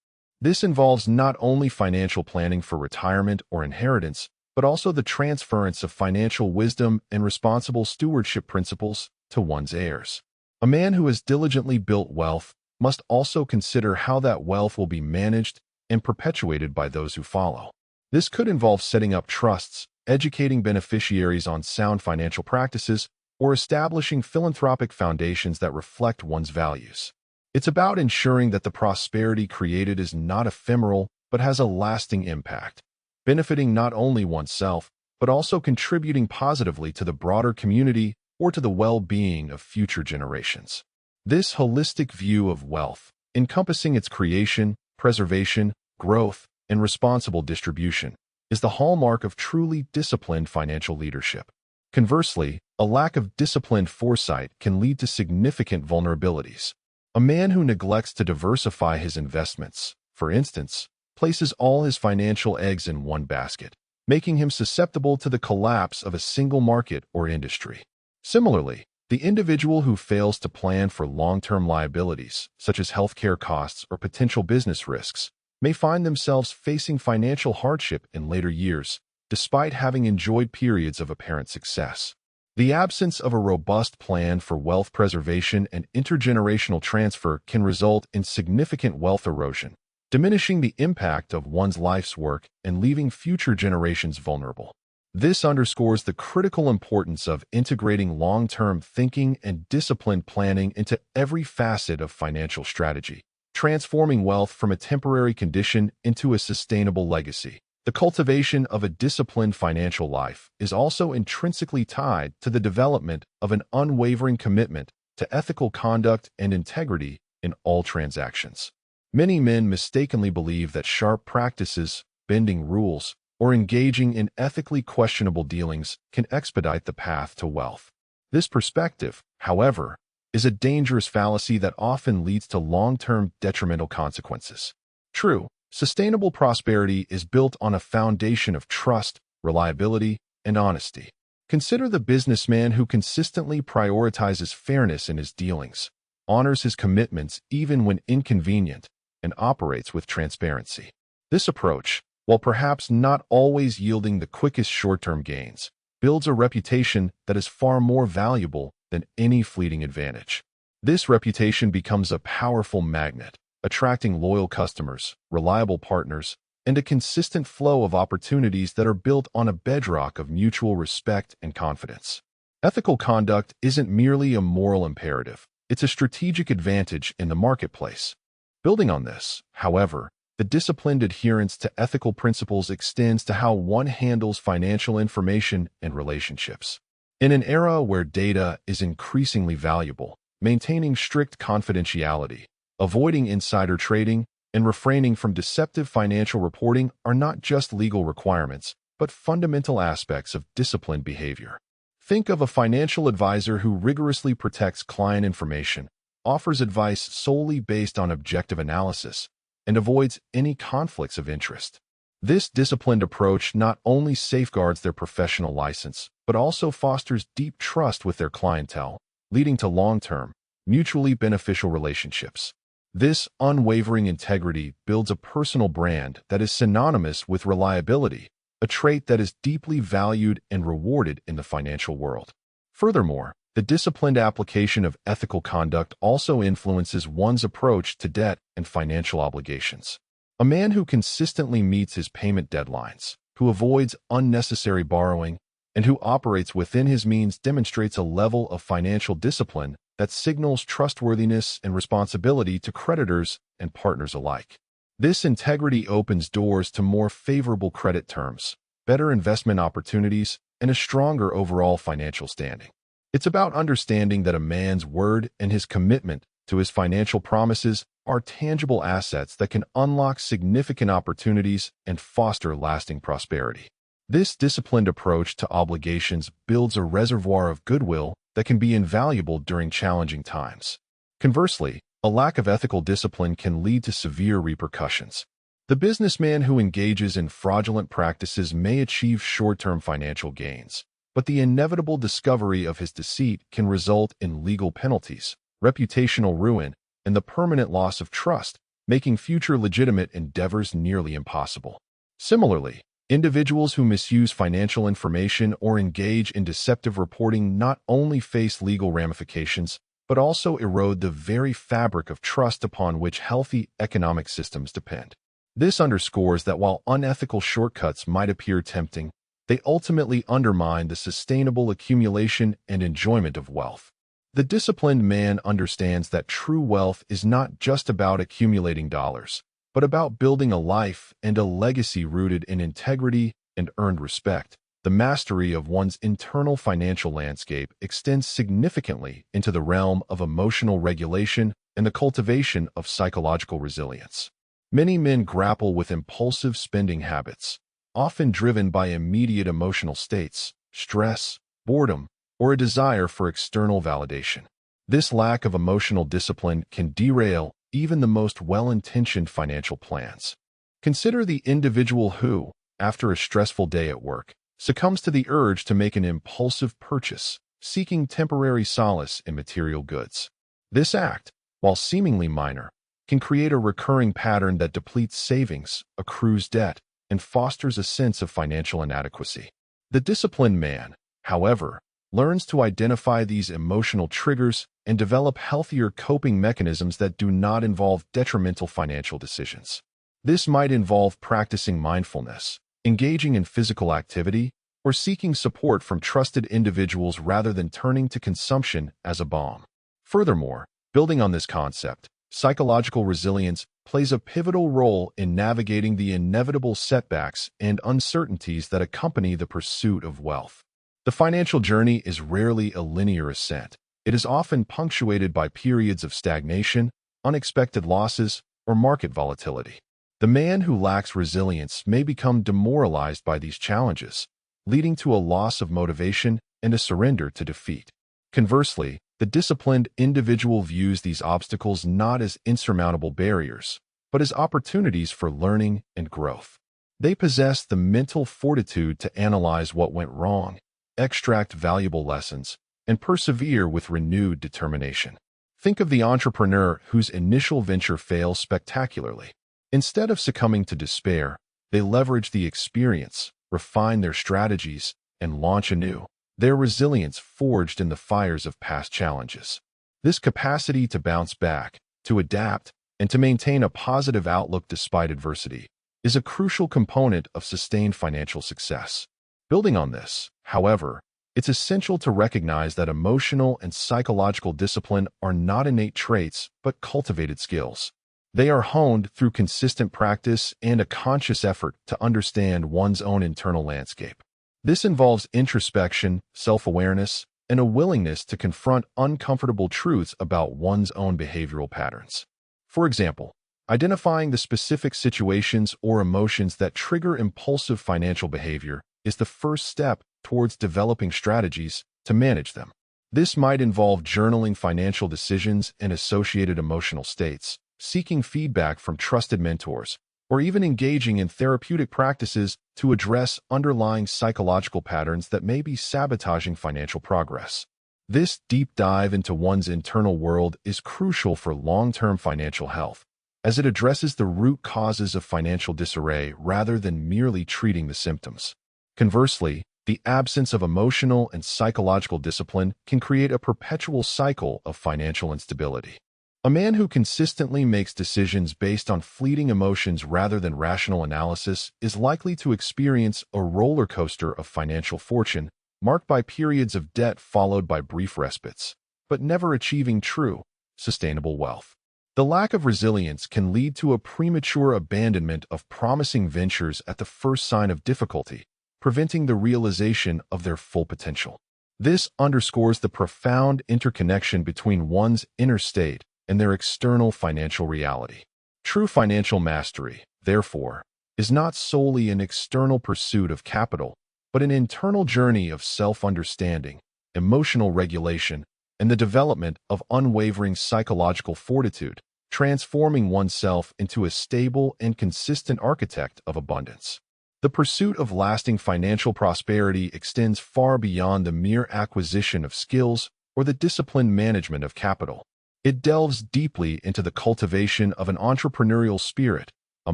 This involves not only financial planning for retirement or inheritance, but also the transference of financial wisdom and responsible stewardship principles to one's heirs. A man who has diligently built wealth must also consider how that wealth will be managed and perpetuated by those who follow. This could involve setting up trusts, educating beneficiaries on sound financial practices, or establishing philanthropic foundations that reflect one's values. It's about ensuring that the prosperity created is not ephemeral but has a lasting impact, benefiting not only oneself, but also contributing positively to the broader community or to the well-being of future generations. This holistic view of wealth, encompassing its creation, preservation, growth, and responsible distribution, is the hallmark of truly disciplined financial leadership. Conversely, a lack of disciplined foresight can lead to significant vulnerabilities. A man who neglects to diversify his investments, for instance, places all his financial eggs in one basket, making him susceptible to the collapse of a single market or industry. Similarly, the individual who fails to plan for long-term liabilities, such as healthcare costs or potential business risks, may find themselves facing financial hardship in later years, despite having enjoyed periods of apparent success. The absence of a robust plan for wealth preservation and intergenerational transfer can result in significant wealth erosion, diminishing the impact of one's life's work and leaving future generations vulnerable. This underscores the critical importance of integrating long-term thinking and disciplined planning into every facet of financial strategy, transforming wealth from a temporary condition into a sustainable legacy. The cultivation of a disciplined financial life is also intrinsically tied to the development of an unwavering commitment to ethical conduct and integrity in all transactions. Many men mistakenly believe that sharp practices, bending rules, or engaging in ethically questionable dealings can expedite the path to wealth. This perspective, however, is a dangerous fallacy that often leads to long-term detrimental consequences. True, sustainable prosperity is built on a foundation of trust, reliability, and honesty. Consider the businessman who consistently prioritizes fairness in his dealings, honors his commitments even when inconvenient, and operates with transparency. This approach, while perhaps not always yielding the quickest short-term gains, builds a reputation that is far more valuable than any fleeting advantage. This reputation becomes a powerful magnet, attracting loyal customers, reliable partners, and a consistent flow of opportunities that are built on a bedrock of mutual respect and confidence. Ethical conduct isn't merely a moral imperative, it's a strategic advantage in the marketplace. Building on this, however, the disciplined adherence to ethical principles extends to how one handles financial information and relationships. In an era where data is increasingly valuable, maintaining strict confidentiality, avoiding insider trading, and refraining from deceptive financial reporting are not just legal requirements, but fundamental aspects of disciplined behavior. Think of a financial advisor who rigorously protects client information, offers advice solely based on objective analysis, and avoids any conflicts of interest. This disciplined approach not only safeguards their professional license, but also fosters deep trust with their clientele, leading to long-term, mutually beneficial relationships. This unwavering integrity builds a personal brand that is synonymous with reliability, a trait that is deeply valued and rewarded in the financial world. Furthermore, the disciplined application of ethical conduct also influences one's approach to debt and financial obligations. A man who consistently meets his payment deadlines, who avoids unnecessary borrowing, and who operates within his means demonstrates a level of financial discipline that signals trustworthiness and responsibility to creditors and partners alike. This integrity opens doors to more favorable credit terms, better investment opportunities, and a stronger overall financial standing. It's about understanding that a man's word and his commitment to his financial promises are tangible assets that can unlock significant opportunities and foster lasting prosperity. This disciplined approach to obligations builds a reservoir of goodwill that can be invaluable during challenging times. Conversely, a lack of ethical discipline can lead to severe repercussions. The businessman who engages in fraudulent practices may achieve short-term financial gains, but the inevitable discovery of his deceit can result in legal penalties, reputational ruin, and the permanent loss of trust, making future legitimate endeavors nearly impossible. Similarly, Individuals who misuse financial information or engage in deceptive reporting not only face legal ramifications, but also erode the very fabric of trust upon which healthy economic systems depend. This underscores that while unethical shortcuts might appear tempting, they ultimately undermine the sustainable accumulation and enjoyment of wealth. The disciplined man understands that true wealth is not just about accumulating dollars, but about building a life and a legacy rooted in integrity and earned respect. The mastery of one's internal financial landscape extends significantly into the realm of emotional regulation and the cultivation of psychological resilience. Many men grapple with impulsive spending habits, often driven by immediate emotional states, stress, boredom, or a desire for external validation. This lack of emotional discipline can derail even the most well-intentioned financial plans. Consider the individual who, after a stressful day at work, succumbs to the urge to make an impulsive purchase, seeking temporary solace in material goods. This act, while seemingly minor, can create a recurring pattern that depletes savings, accrues debt, and fosters a sense of financial inadequacy. The disciplined man, however, learns to identify these emotional triggers and develop healthier coping mechanisms that do not involve detrimental financial decisions. This might involve practicing mindfulness, engaging in physical activity, or seeking support from trusted individuals rather than turning to consumption as a balm. Furthermore, building on this concept, psychological resilience plays a pivotal role in navigating the inevitable setbacks and uncertainties that accompany the pursuit of wealth. The financial journey is rarely a linear ascent. It is often punctuated by periods of stagnation, unexpected losses, or market volatility. The man who lacks resilience may become demoralized by these challenges, leading to a loss of motivation and a surrender to defeat. Conversely, the disciplined individual views these obstacles not as insurmountable barriers, but as opportunities for learning and growth. They possess the mental fortitude to analyze what went wrong, extract valuable lessons, and persevere with renewed determination. Think of the entrepreneur whose initial venture fails spectacularly. Instead of succumbing to despair, they leverage the experience, refine their strategies, and launch anew. Their resilience forged in the fires of past challenges. This capacity to bounce back, to adapt, and to maintain a positive outlook despite adversity is a crucial component of sustained financial success. Building on this, however, it's essential to recognize that emotional and psychological discipline are not innate traits but cultivated skills. They are honed through consistent practice and a conscious effort to understand one's own internal landscape. This involves introspection, self-awareness, and a willingness to confront uncomfortable truths about one's own behavioral patterns. For example, identifying the specific situations or emotions that trigger impulsive financial behavior is the first step towards developing strategies to manage them. This might involve journaling financial decisions and associated emotional states, seeking feedback from trusted mentors, or even engaging in therapeutic practices to address underlying psychological patterns that may be sabotaging financial progress. This deep dive into one's internal world is crucial for long-term financial health, as it addresses the root causes of financial disarray rather than merely treating the symptoms. Conversely, the absence of emotional and psychological discipline can create a perpetual cycle of financial instability. A man who consistently makes decisions based on fleeting emotions rather than rational analysis is likely to experience a roller coaster of financial fortune, marked by periods of debt followed by brief respites, but never achieving true, sustainable wealth. The lack of resilience can lead to a premature abandonment of promising ventures at the first sign of difficulty, preventing the realization of their full potential. This underscores the profound interconnection between one's inner state and their external financial reality. True financial mastery, therefore, is not solely an external pursuit of capital, but an internal journey of self-understanding, emotional regulation, and the development of unwavering psychological fortitude, transforming oneself into a stable and consistent architect of abundance. The pursuit of lasting financial prosperity extends far beyond the mere acquisition of skills or the disciplined management of capital. It delves deeply into the cultivation of an entrepreneurial spirit, a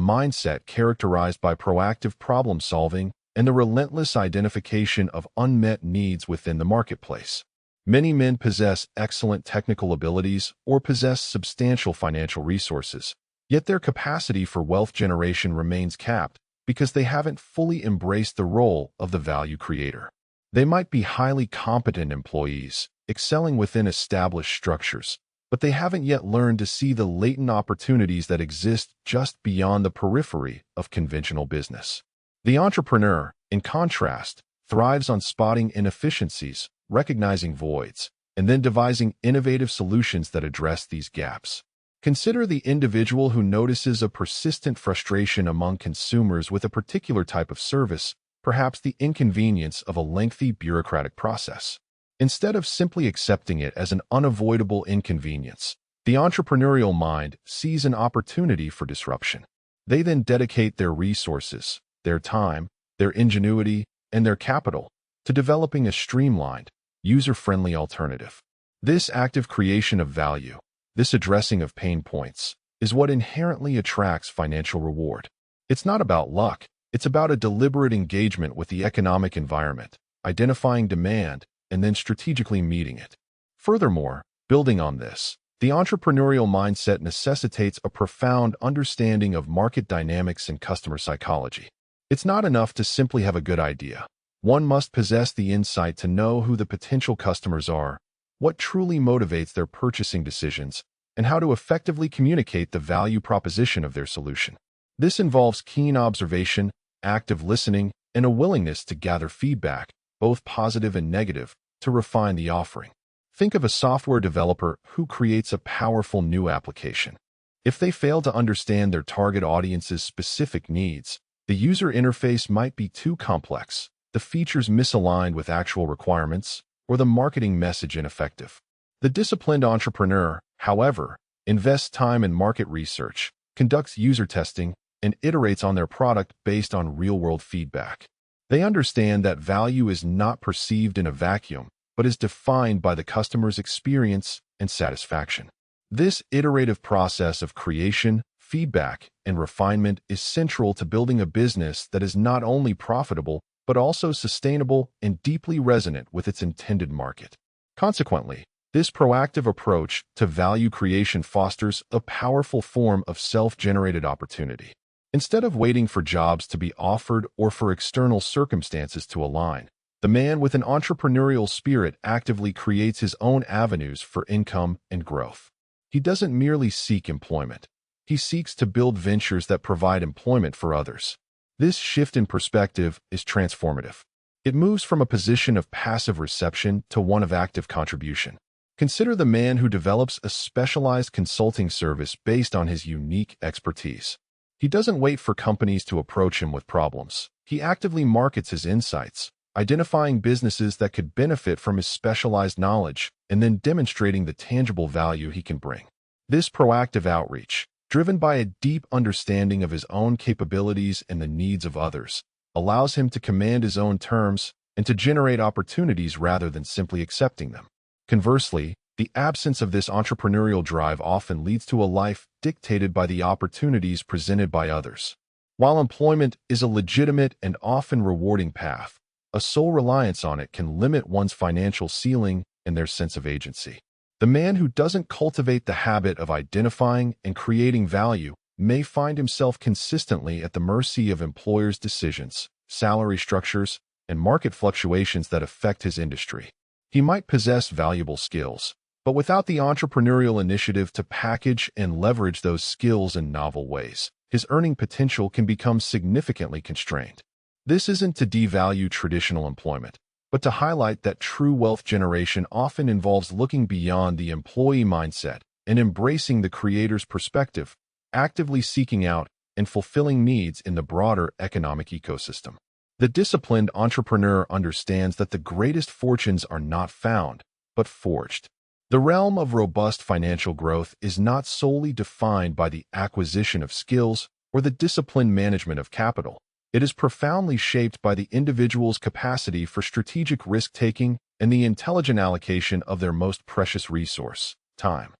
mindset characterized by proactive problem-solving and the relentless identification of unmet needs within the marketplace. Many men possess excellent technical abilities or possess substantial financial resources, yet their capacity for wealth generation remains capped because they haven't fully embraced the role of the value creator. They might be highly competent employees, excelling within established structures, but they haven't yet learned to see the latent opportunities that exist just beyond the periphery of conventional business. The entrepreneur, in contrast, thrives on spotting inefficiencies, recognizing voids, and then devising innovative solutions that address these gaps. Consider the individual who notices a persistent frustration among consumers with a particular type of service, perhaps the inconvenience of a lengthy bureaucratic process. Instead of simply accepting it as an unavoidable inconvenience, the entrepreneurial mind sees an opportunity for disruption. They then dedicate their resources, their time, their ingenuity, and their capital to developing a streamlined, user-friendly alternative. This active creation of value, this addressing of pain points, is what inherently attracts financial reward. It's not about luck, it's about a deliberate engagement with the economic environment, identifying demand, and then strategically meeting it. Furthermore, building on this, the entrepreneurial mindset necessitates a profound understanding of market dynamics and customer psychology. It's not enough to simply have a good idea. One must possess the insight to know who the potential customers are, what truly motivates their purchasing decisions, and how to effectively communicate the value proposition of their solution. This involves keen observation, active listening, and a willingness to gather feedback, both positive and negative, to refine the offering. Think of a software developer who creates a powerful new application. If they fail to understand their target audience's specific needs, the user interface might be too complex, the features misaligned with actual requirements, or the marketing message ineffective. The disciplined entrepreneur, however, invests time in market research, conducts user testing, and iterates on their product based on real-world feedback. They understand that value is not perceived in a vacuum, but is defined by the customer's experience and satisfaction. This iterative process of creation, feedback, and refinement is central to building a business that is not only profitable, but also sustainable and deeply resonant with its intended market. Consequently, this proactive approach to value creation fosters a powerful form of self-generated opportunity. Instead of waiting for jobs to be offered or for external circumstances to align, the man with an entrepreneurial spirit actively creates his own avenues for income and growth. He doesn't merely seek employment. He seeks to build ventures that provide employment for others. This shift in perspective is transformative. It moves from a position of passive reception to one of active contribution. Consider the man who develops a specialized consulting service based on his unique expertise. He doesn't wait for companies to approach him with problems. He actively markets his insights, identifying businesses that could benefit from his specialized knowledge, and then demonstrating the tangible value he can bring. This proactive outreach, driven by a deep understanding of his own capabilities and the needs of others, allows him to command his own terms and to generate opportunities rather than simply accepting them. Conversely, the absence of this entrepreneurial drive often leads to a life dictated by the opportunities presented by others. While employment is a legitimate and often rewarding path, a sole reliance on it can limit one's financial ceiling and their sense of agency. The man who doesn't cultivate the habit of identifying and creating value may find himself consistently at the mercy of employers' decisions, salary structures, and market fluctuations that affect his industry. He might possess valuable skills, but without the entrepreneurial initiative to package and leverage those skills in novel ways, his earning potential can become significantly constrained. This isn't to devalue traditional employment, but to highlight that true wealth generation often involves looking beyond the employee mindset and embracing the creator's perspective, actively seeking out and fulfilling needs in the broader economic ecosystem. The disciplined entrepreneur understands that the greatest fortunes are not found, but forged. The realm of robust financial growth is not solely defined by the acquisition of skills or the disciplined management of capital. It is profoundly shaped by the individual's capacity for strategic risk-taking and the intelligent allocation of their most precious resource, time.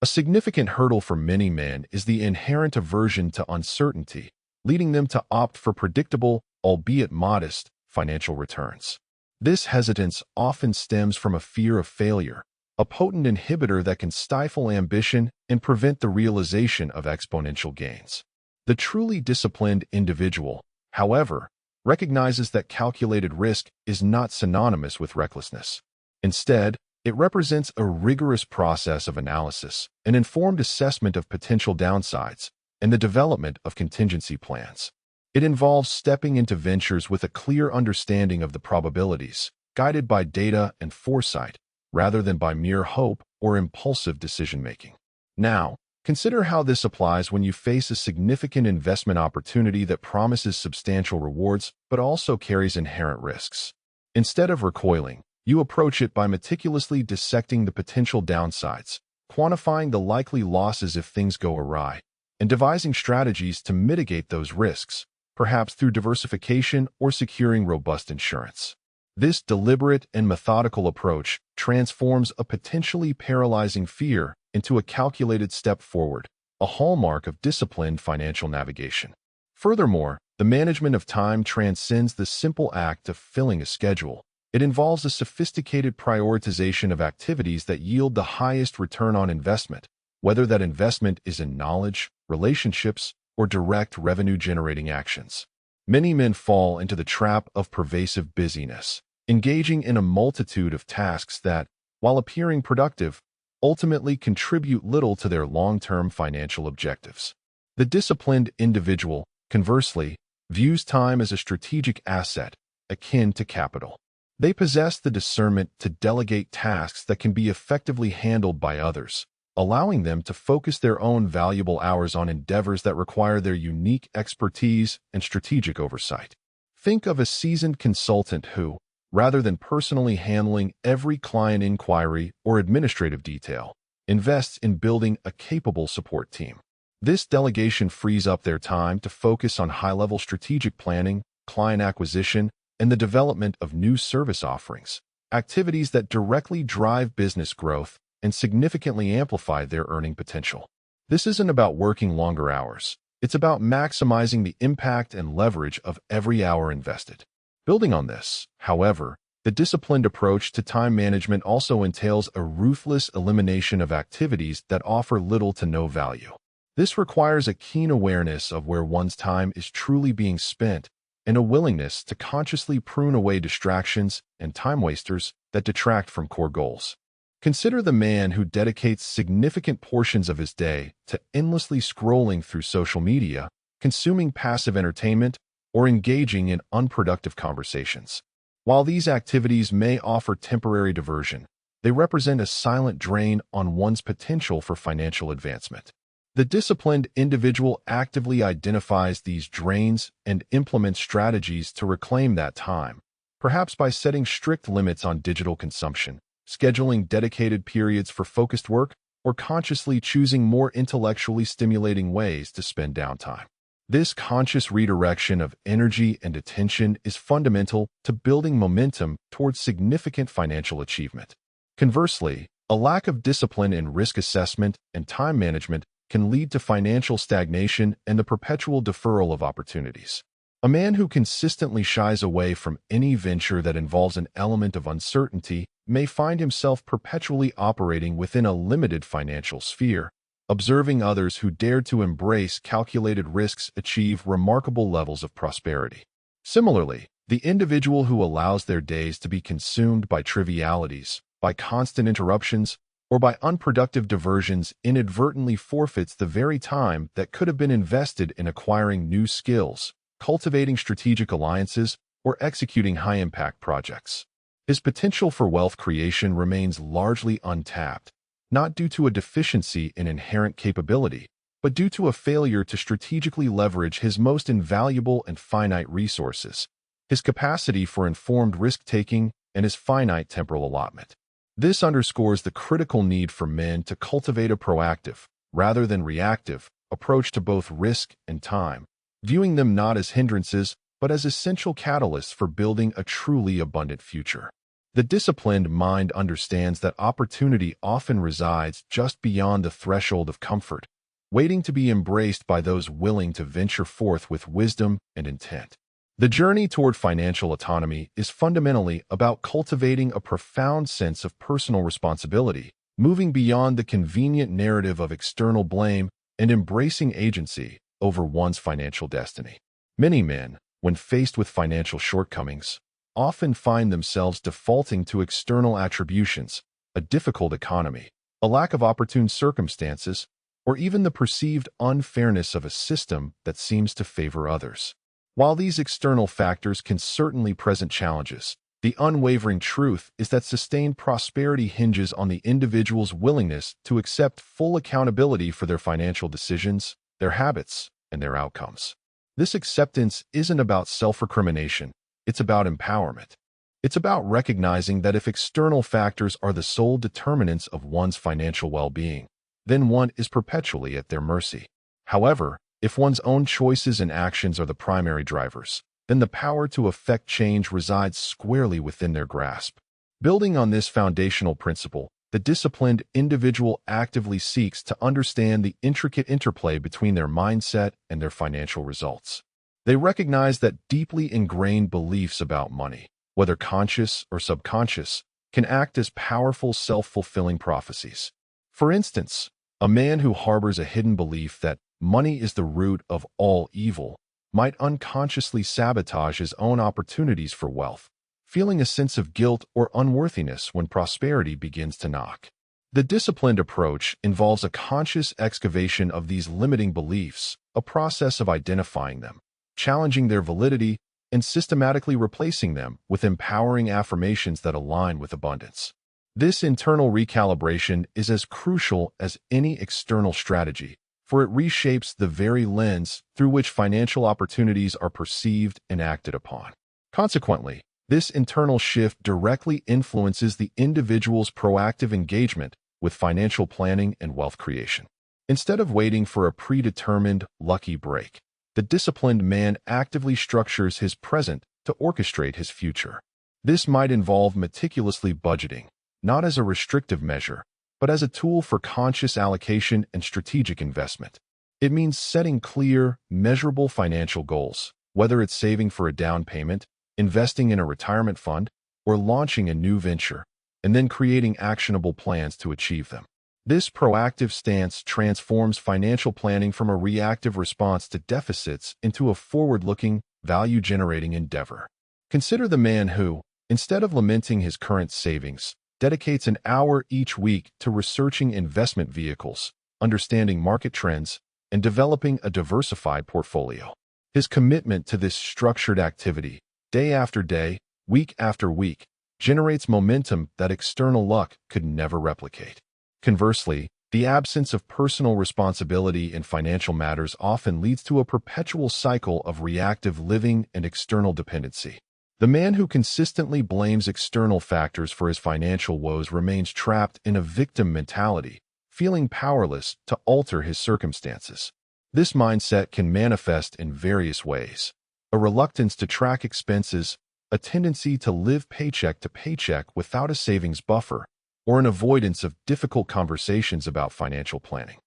A significant hurdle for many men is the inherent aversion to uncertainty, leading them to opt for predictable, albeit modest, financial returns. This hesitance often stems from a fear of failure, a potent inhibitor that can stifle ambition and prevent the realization of exponential gains. The truly disciplined individual, however, recognizes that calculated risk is not synonymous with recklessness. Instead, it represents a rigorous process of analysis, an informed assessment of potential downsides, and the development of contingency plans. It involves stepping into ventures with a clear understanding of the probabilities, guided by data and foresight, rather than by mere hope or impulsive decision-making. Now, consider how this applies when you face a significant investment opportunity that promises substantial rewards but also carries inherent risks. Instead of recoiling, you approach it by meticulously dissecting the potential downsides, quantifying the likely losses if things go awry, and devising strategies to mitigate those risks, perhaps through diversification or securing robust insurance. This deliberate and methodical approach transforms a potentially paralyzing fear into a calculated step forward, a hallmark of disciplined financial navigation. Furthermore, the management of time transcends the simple act of filling a schedule. It involves a sophisticated prioritization of activities that yield the highest return on investment, whether that investment is in knowledge, relationships, or direct revenue-generating actions. Many men fall into the trap of pervasive busyness, engaging in a multitude of tasks that, while appearing productive, ultimately contribute little to their long-term financial objectives. The disciplined individual, conversely, views time as a strategic asset, akin to capital. They possess the discernment to delegate tasks that can be effectively handled by others, allowing them to focus their own valuable hours on endeavors that require their unique expertise and strategic oversight. Think of a seasoned consultant who, rather than personally handling every client inquiry or administrative detail, invests in building a capable support team. This delegation frees up their time to focus on high-level strategic planning, client acquisition, and the development of new service offerings, activities that directly drive business growth and significantly amplify their earning potential. This isn't about working longer hours. It's about maximizing the impact and leverage of every hour invested. Building on this, however, the disciplined approach to time management also entails a ruthless elimination of activities that offer little to no value. This requires a keen awareness of where one's time is truly being spent and a willingness to consciously prune away distractions and time wasters that detract from core goals. Consider the man who dedicates significant portions of his day to endlessly scrolling through social media, consuming passive entertainment, or engaging in unproductive conversations. While these activities may offer temporary diversion, they represent a silent drain on one's potential for financial advancement. The disciplined individual actively identifies these drains and implements strategies to reclaim that time, perhaps by setting strict limits on digital consumption, scheduling dedicated periods for focused work, or consciously choosing more intellectually stimulating ways to spend downtime. This conscious redirection of energy and attention is fundamental to building momentum towards significant financial achievement. Conversely, a lack of discipline in risk assessment and time management can lead to financial stagnation and the perpetual deferral of opportunities. A man who consistently shies away from any venture that involves an element of uncertainty may find himself perpetually operating within a limited financial sphere. Observing others who dare to embrace calculated risks achieve remarkable levels of prosperity. Similarly, the individual who allows their days to be consumed by trivialities, by constant interruptions, or by unproductive diversions inadvertently forfeits the very time that could have been invested in acquiring new skills, cultivating strategic alliances, or executing high-impact projects. His potential for wealth creation remains largely untapped, not due to a deficiency in inherent capability, but due to a failure to strategically leverage his most invaluable and finite resources, his capacity for informed risk-taking, and his finite temporal allotment. This underscores the critical need for men to cultivate a proactive, rather than reactive, approach to both risk and time, viewing them not as hindrances, but as essential catalysts for building a truly abundant future. The disciplined mind understands that opportunity often resides just beyond the threshold of comfort, waiting to be embraced by those willing to venture forth with wisdom and intent. The journey toward financial autonomy is fundamentally about cultivating a profound sense of personal responsibility, moving beyond the convenient narrative of external blame and embracing agency over one's financial destiny. Many men, when faced with financial shortcomings, often find themselves defaulting to external attributions, a difficult economy, a lack of opportune circumstances, or even the perceived unfairness of a system that seems to favor others. While these external factors can certainly present challenges, the unwavering truth is that sustained prosperity hinges on the individual's willingness to accept full accountability for their financial decisions, their habits, and their outcomes. This acceptance isn't about self-recrimination, it's about empowerment. It's about recognizing that if external factors are the sole determinants of one's financial well-being, then one is perpetually at their mercy. However, if one's own choices and actions are the primary drivers, then the power to effect change resides squarely within their grasp. Building on this foundational principle, the disciplined individual actively seeks to understand the intricate interplay between their mindset and their financial results. They recognize that deeply ingrained beliefs about money, whether conscious or subconscious, can act as powerful self-fulfilling prophecies. For instance, a man who harbors a hidden belief that money is the root of all evil might unconsciously sabotage his own opportunities for wealth, feeling a sense of guilt or unworthiness when prosperity begins to knock. The disciplined approach involves a conscious excavation of these limiting beliefs, a process of identifying them, challenging their validity, and systematically replacing them with empowering affirmations that align with abundance. This internal recalibration is as crucial as any external strategy, for it reshapes the very lens through which financial opportunities are perceived and acted upon. Consequently, this internal shift directly influences the individual's proactive engagement with financial planning and wealth creation. Instead of waiting for a predetermined, lucky break, the disciplined man actively structures his present to orchestrate his future. This might involve meticulously budgeting, not as a restrictive measure, but as a tool for conscious allocation and strategic investment. It means setting clear, measurable financial goals, whether it's saving for a down payment, investing in a retirement fund, or launching a new venture, and then creating actionable plans to achieve them. This proactive stance transforms financial planning from a reactive response to deficits into a forward-looking, value-generating endeavor. Consider the man who, instead of lamenting his current savings, dedicates an hour each week to researching investment vehicles, understanding market trends, and developing a diversified portfolio. His commitment to this structured activity, day after day, week after week, generates momentum that external luck could never replicate. Conversely, the absence of personal responsibility in financial matters often leads to a perpetual cycle of reactive living and external dependency. The man who consistently blames external factors for his financial woes remains trapped in a victim mentality, feeling powerless to alter his circumstances. This mindset can manifest in various ways: a reluctance to track expenses, a tendency to live paycheck to paycheck without a savings buffer, or an avoidance of difficult conversations about financial planning.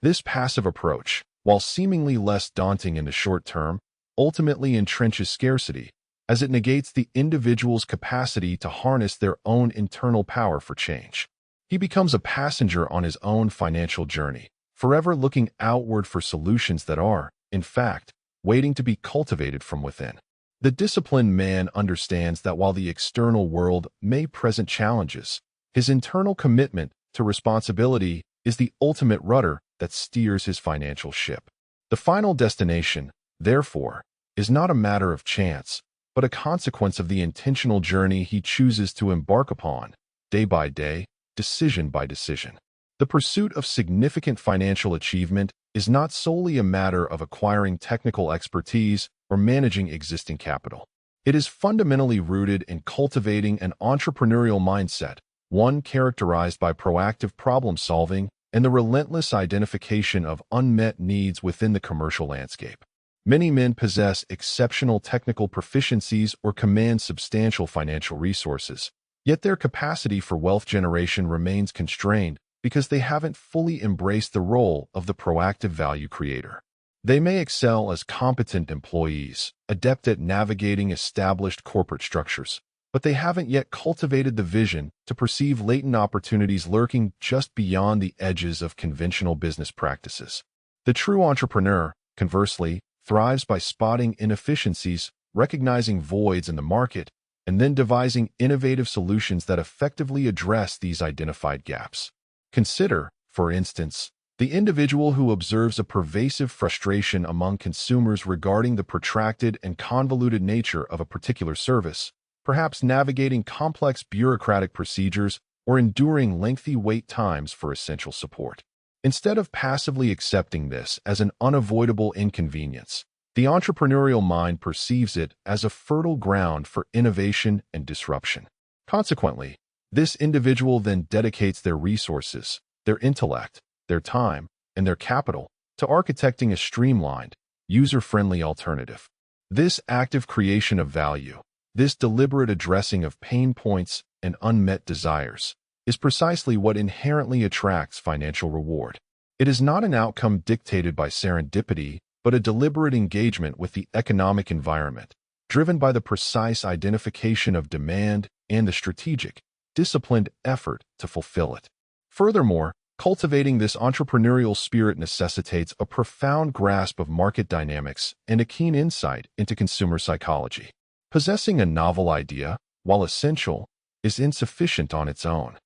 This passive approach, while seemingly less daunting in the short term, ultimately entrenches scarcity, as it negates the individual's capacity to harness their own internal power for change. He becomes a passenger on his own financial journey, forever looking outward for solutions that are, in fact, waiting to be cultivated from within. The disciplined man understands that while the external world may present challenges, his internal commitment to responsibility is the ultimate rudder that steers his financial ship. The final destination, therefore, is not a matter of chance, but a consequence of the intentional journey he chooses to embark upon, day by day, decision by decision. The pursuit of significant financial achievement is not solely a matter of acquiring technical expertise or managing existing capital. It is fundamentally rooted in cultivating an entrepreneurial mindset, one characterized by proactive problem-solving and the relentless identification of unmet needs within the commercial landscape. Many men possess exceptional technical proficiencies or command substantial financial resources, Yet their capacity for wealth generation remains constrained because they haven't fully embraced the role of the proactive value creator. They may excel as competent employees, adept at navigating established corporate structures, but they haven't yet cultivated the vision to perceive latent opportunities lurking just beyond the edges of conventional business practices. The true entrepreneur, conversely, thrives by spotting inefficiencies, recognizing voids in the market, and then devising innovative solutions that effectively address these identified gaps. Consider, for instance, the individual who observes a pervasive frustration among consumers regarding the protracted and convoluted nature of a particular service, perhaps navigating complex bureaucratic procedures or enduring lengthy wait times for essential support. Instead of passively accepting this as an unavoidable inconvenience, the entrepreneurial mind perceives it as a fertile ground for innovation and disruption. Consequently, this individual then dedicates their resources, their intellect, their time, and their capital to architecting a streamlined, user-friendly alternative. This active creation of value, this deliberate addressing of pain points and unmet desires, is precisely what inherently attracts financial reward. It is not an outcome dictated by serendipity, but a deliberate engagement with the economic environment, driven by the precise identification of demand and the strategic, disciplined effort to fulfill it. Furthermore, cultivating this entrepreneurial spirit necessitates a profound grasp of market dynamics and a keen insight into consumer psychology. Possessing a novel idea, while essential, is insufficient on its own.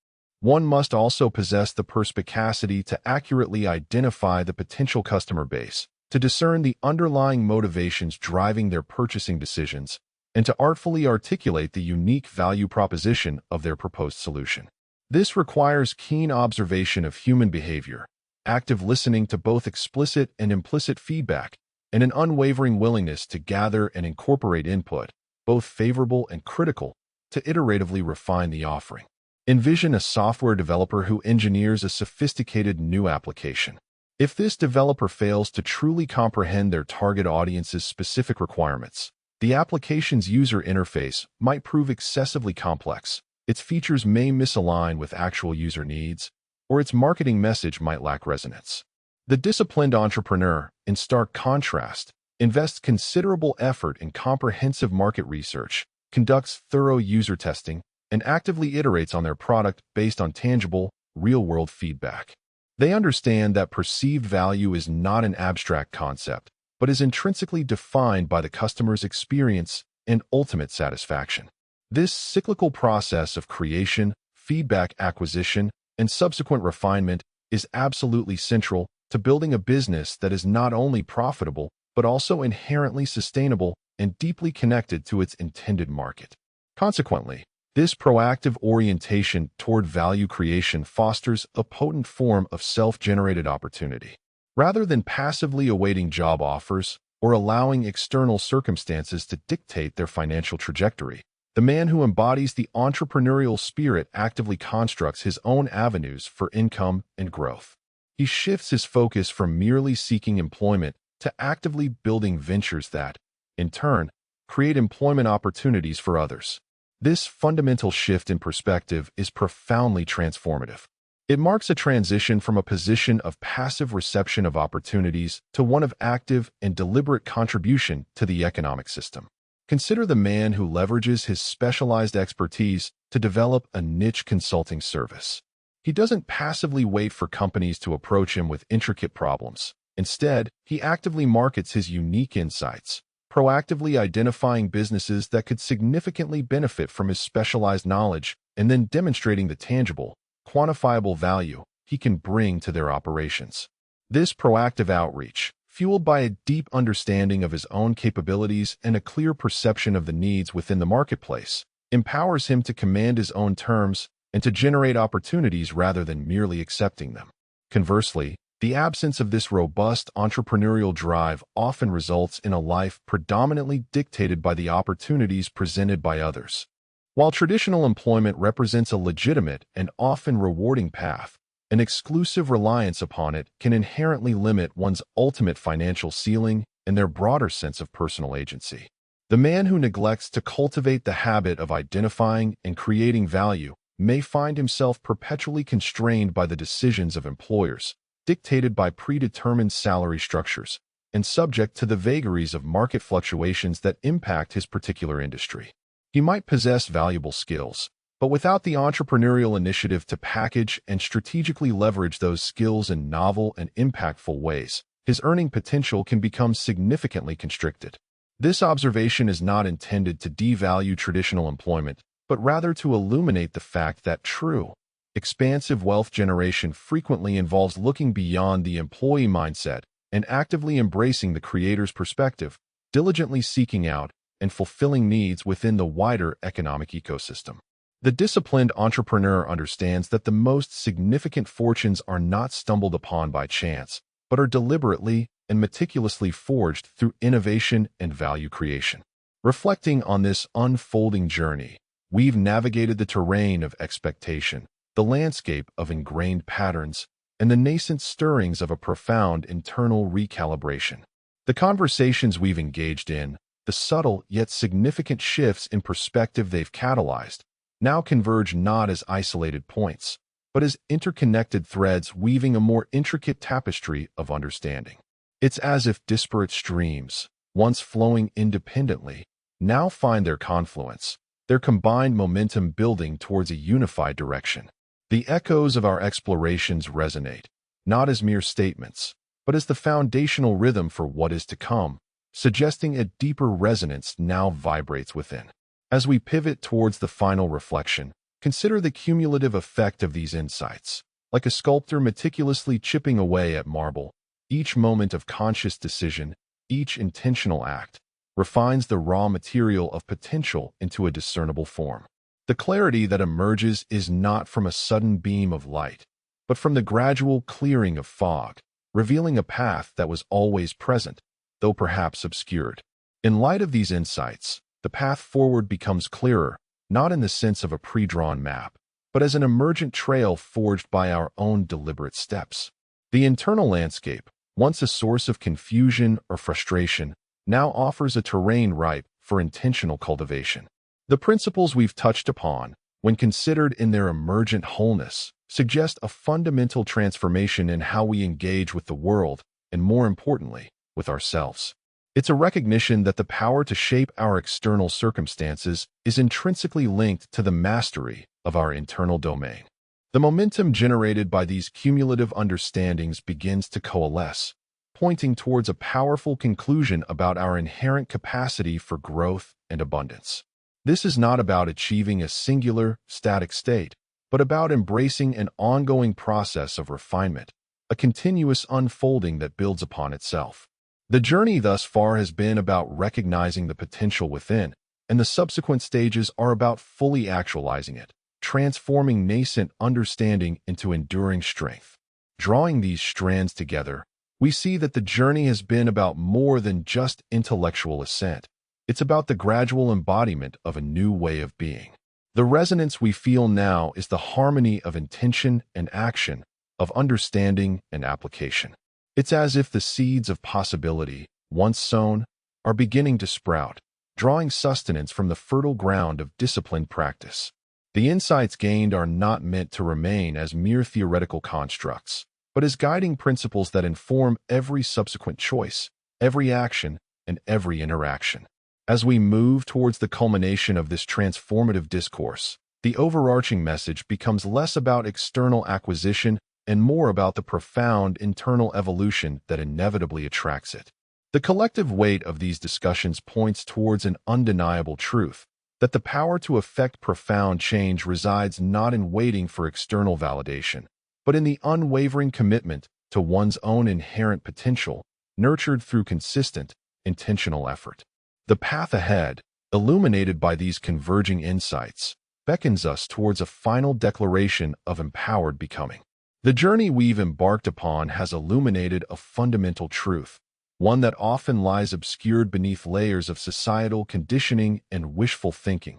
One must also possess the perspicacity to accurately identify the potential customer base, to discern the underlying motivations driving their purchasing decisions, and to artfully articulate the unique value proposition of their proposed solution. This requires keen observation of human behavior, active listening to both explicit and implicit feedback, and an unwavering willingness to gather and incorporate input, both favorable and critical, to iteratively refine the offering. Envision a software developer who engineers a sophisticated new application. If this developer fails to truly comprehend their target audience's specific requirements, the application's user interface might prove excessively complex, its features may misalign with actual user needs, or its marketing message might lack resonance. The disciplined entrepreneur, in stark contrast, invests considerable effort in comprehensive market research, conducts thorough user testing, and actively iterates on their product based on tangible, real-world feedback. They understand that perceived value is not an abstract concept, but is intrinsically defined by the customer's experience and ultimate satisfaction. This cyclical process of creation, feedback acquisition, and subsequent refinement is absolutely central to building a business that is not only profitable, but also inherently sustainable and deeply connected to its intended market. Consequently, this proactive orientation toward value creation fosters a potent form of self-generated opportunity. Rather than passively awaiting job offers or allowing external circumstances to dictate their financial trajectory, the man who embodies the entrepreneurial spirit actively constructs his own avenues for income and growth. He shifts his focus from merely seeking employment to actively building ventures that, in turn, create employment opportunities for others. This fundamental shift in perspective is profoundly transformative. It marks a transition from a position of passive reception of opportunities to one of active and deliberate contribution to the economic system. Consider the man who leverages his specialized expertise to develop a niche consulting service. He doesn't passively wait for companies to approach him with intricate problems. Instead, he actively markets his unique insights, proactively identifying businesses that could significantly benefit from his specialized knowledge and then demonstrating the tangible, quantifiable value he can bring to their operations. This proactive outreach, fueled by a deep understanding of his own capabilities and a clear perception of the needs within the marketplace, empowers him to command his own terms and to generate opportunities rather than merely accepting them. Conversely, the absence of this robust entrepreneurial drive often results in a life predominantly dictated by the opportunities presented by others. While traditional employment represents a legitimate and often rewarding path, an exclusive reliance upon it can inherently limit one's ultimate financial ceiling and their broader sense of personal agency. The man who neglects to cultivate the habit of identifying and creating value may find himself perpetually constrained by the decisions of employers, dictated by predetermined salary structures, and subject to the vagaries of market fluctuations that impact his particular industry. He might possess valuable skills, but without the entrepreneurial initiative to package and strategically leverage those skills in novel and impactful ways, his earning potential can become significantly constricted. This observation is not intended to devalue traditional employment, but rather to illuminate the fact that true, expansive wealth generation frequently involves looking beyond the employee mindset and actively embracing the creator's perspective, diligently seeking out and fulfilling needs within the wider economic ecosystem. The disciplined entrepreneur understands that the most significant fortunes are not stumbled upon by chance, but are deliberately and meticulously forged through innovation and value creation. Reflecting on this unfolding journey, we've navigated the terrain of expectation, the landscape of ingrained patterns, and the nascent stirrings of a profound internal recalibration. The conversations we've engaged in, the subtle yet significant shifts in perspective they've catalyzed, now converge not as isolated points, but as interconnected threads weaving a more intricate tapestry of understanding. It's as if disparate streams, once flowing independently, now find their confluence, their combined momentum building towards a unified direction. The echoes of our explorations resonate, not as mere statements, but as the foundational rhythm for what is to come, suggesting a deeper resonance now vibrates within. As we pivot towards the final reflection, consider the cumulative effect of these insights. Like a sculptor meticulously chipping away at marble, each moment of conscious decision, each intentional act, refines the raw material of potential into a discernible form. The clarity that emerges is not from a sudden beam of light, but from the gradual clearing of fog, revealing a path that was always present, though perhaps obscured. In light of these insights, the path forward becomes clearer, not in the sense of a pre-drawn map, but as an emergent trail forged by our own deliberate steps. The internal landscape, once a source of confusion or frustration, now offers a terrain ripe for intentional cultivation. The principles we've touched upon, when considered in their emergent wholeness, suggest a fundamental transformation in how we engage with the world and, more importantly, with ourselves. It's a recognition that the power to shape our external circumstances is intrinsically linked to the mastery of our internal domain. The momentum generated by these cumulative understandings begins to coalesce, pointing towards a powerful conclusion about our inherent capacity for growth and abundance. This is not about achieving a singular, static state, but about embracing an ongoing process of refinement, a continuous unfolding that builds upon itself. The journey thus far has been about recognizing the potential within, and the subsequent stages are about fully actualizing it, transforming nascent understanding into enduring strength. Drawing these strands together, we see that the journey has been about more than just intellectual ascent. It's about the gradual embodiment of a new way of being. The resonance we feel now is the harmony of intention and action, of understanding and application. It's as if the seeds of possibility, once sown, are beginning to sprout, drawing sustenance from the fertile ground of disciplined practice. The insights gained are not meant to remain as mere theoretical constructs, but as guiding principles that inform every subsequent choice, every action, and every interaction. As we move towards the culmination of this transformative discourse, the overarching message becomes less about external acquisition and more about the profound internal evolution that inevitably attracts it. The collective weight of these discussions points towards an undeniable truth, that the power to effect profound change resides not in waiting for external validation, but in the unwavering commitment to one's own inherent potential, nurtured through consistent, intentional effort. The path ahead, illuminated by these converging insights, beckons us towards a final declaration of empowered becoming. The journey we've embarked upon has illuminated a fundamental truth, one that often lies obscured beneath layers of societal conditioning and wishful thinking.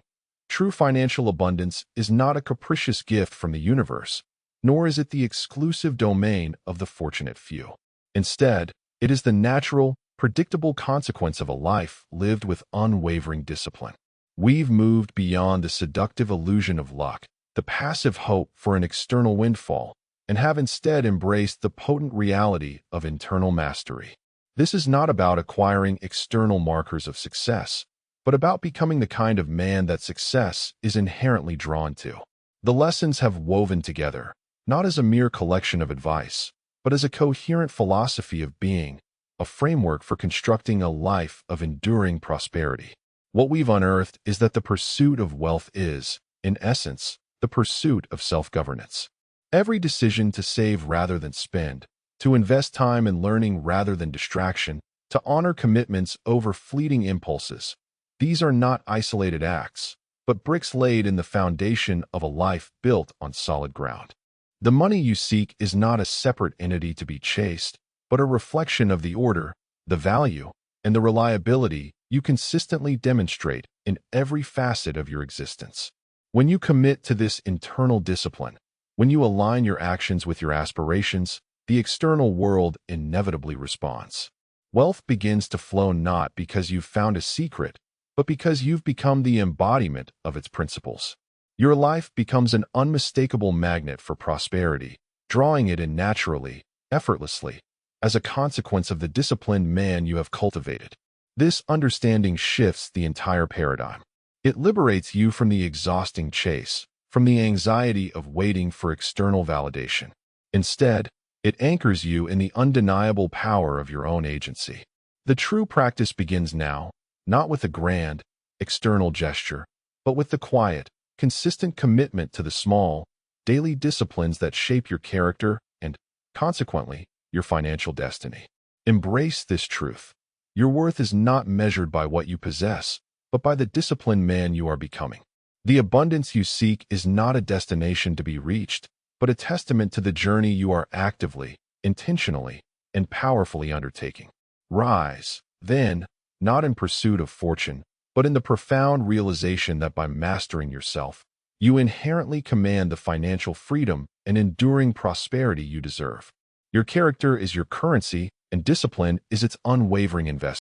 True financial abundance is not a capricious gift from the universe, nor is it the exclusive domain of the fortunate few. Instead, it is the natural, predictable consequence of a life lived with unwavering discipline. We've moved beyond the seductive illusion of luck, the passive hope for an external windfall, and have instead embraced the potent reality of internal mastery. This is not about acquiring external markers of success, but about becoming the kind of man that success is inherently drawn to. The lessons have woven together, not as a mere collection of advice, but as a coherent philosophy of being, a framework for constructing a life of enduring prosperity. What we've unearthed is that the pursuit of wealth is, in essence, the pursuit of self-governance. Every decision to save rather than spend, to invest time in learning rather than distraction, to honor commitments over fleeting impulses, these are not isolated acts, but bricks laid in the foundation of a life built on solid ground. The money you seek is not a separate entity to be chased, but a reflection of the order, the value, and the reliability you consistently demonstrate in every facet of your existence. When you commit to this internal discipline, when you align your actions with your aspirations, the external world inevitably responds. Wealth begins to flow not because you've found a secret, but because you've become the embodiment of its principles. Your life becomes an unmistakable magnet for prosperity, drawing it in naturally, effortlessly, as a consequence of the disciplined man you have cultivated. This understanding shifts the entire paradigm. It liberates you from the exhausting chase, from the anxiety of waiting for external validation. Instead, it anchors you in the undeniable power of your own agency. The true practice begins now, not with a grand, external gesture, but with the quiet, consistent commitment to the small, daily disciplines that shape your character and, consequently, your financial destiny. Embrace this truth. Your worth is not measured by what you possess, but by the disciplined man you are becoming. The abundance you seek is not a destination to be reached, but a testament to the journey you are actively, intentionally, and powerfully undertaking. Rise, then, not in pursuit of fortune, but in the profound realization that by mastering yourself, you inherently command the financial freedom and enduring prosperity you deserve. Your character is your currency, and discipline is its unwavering investment.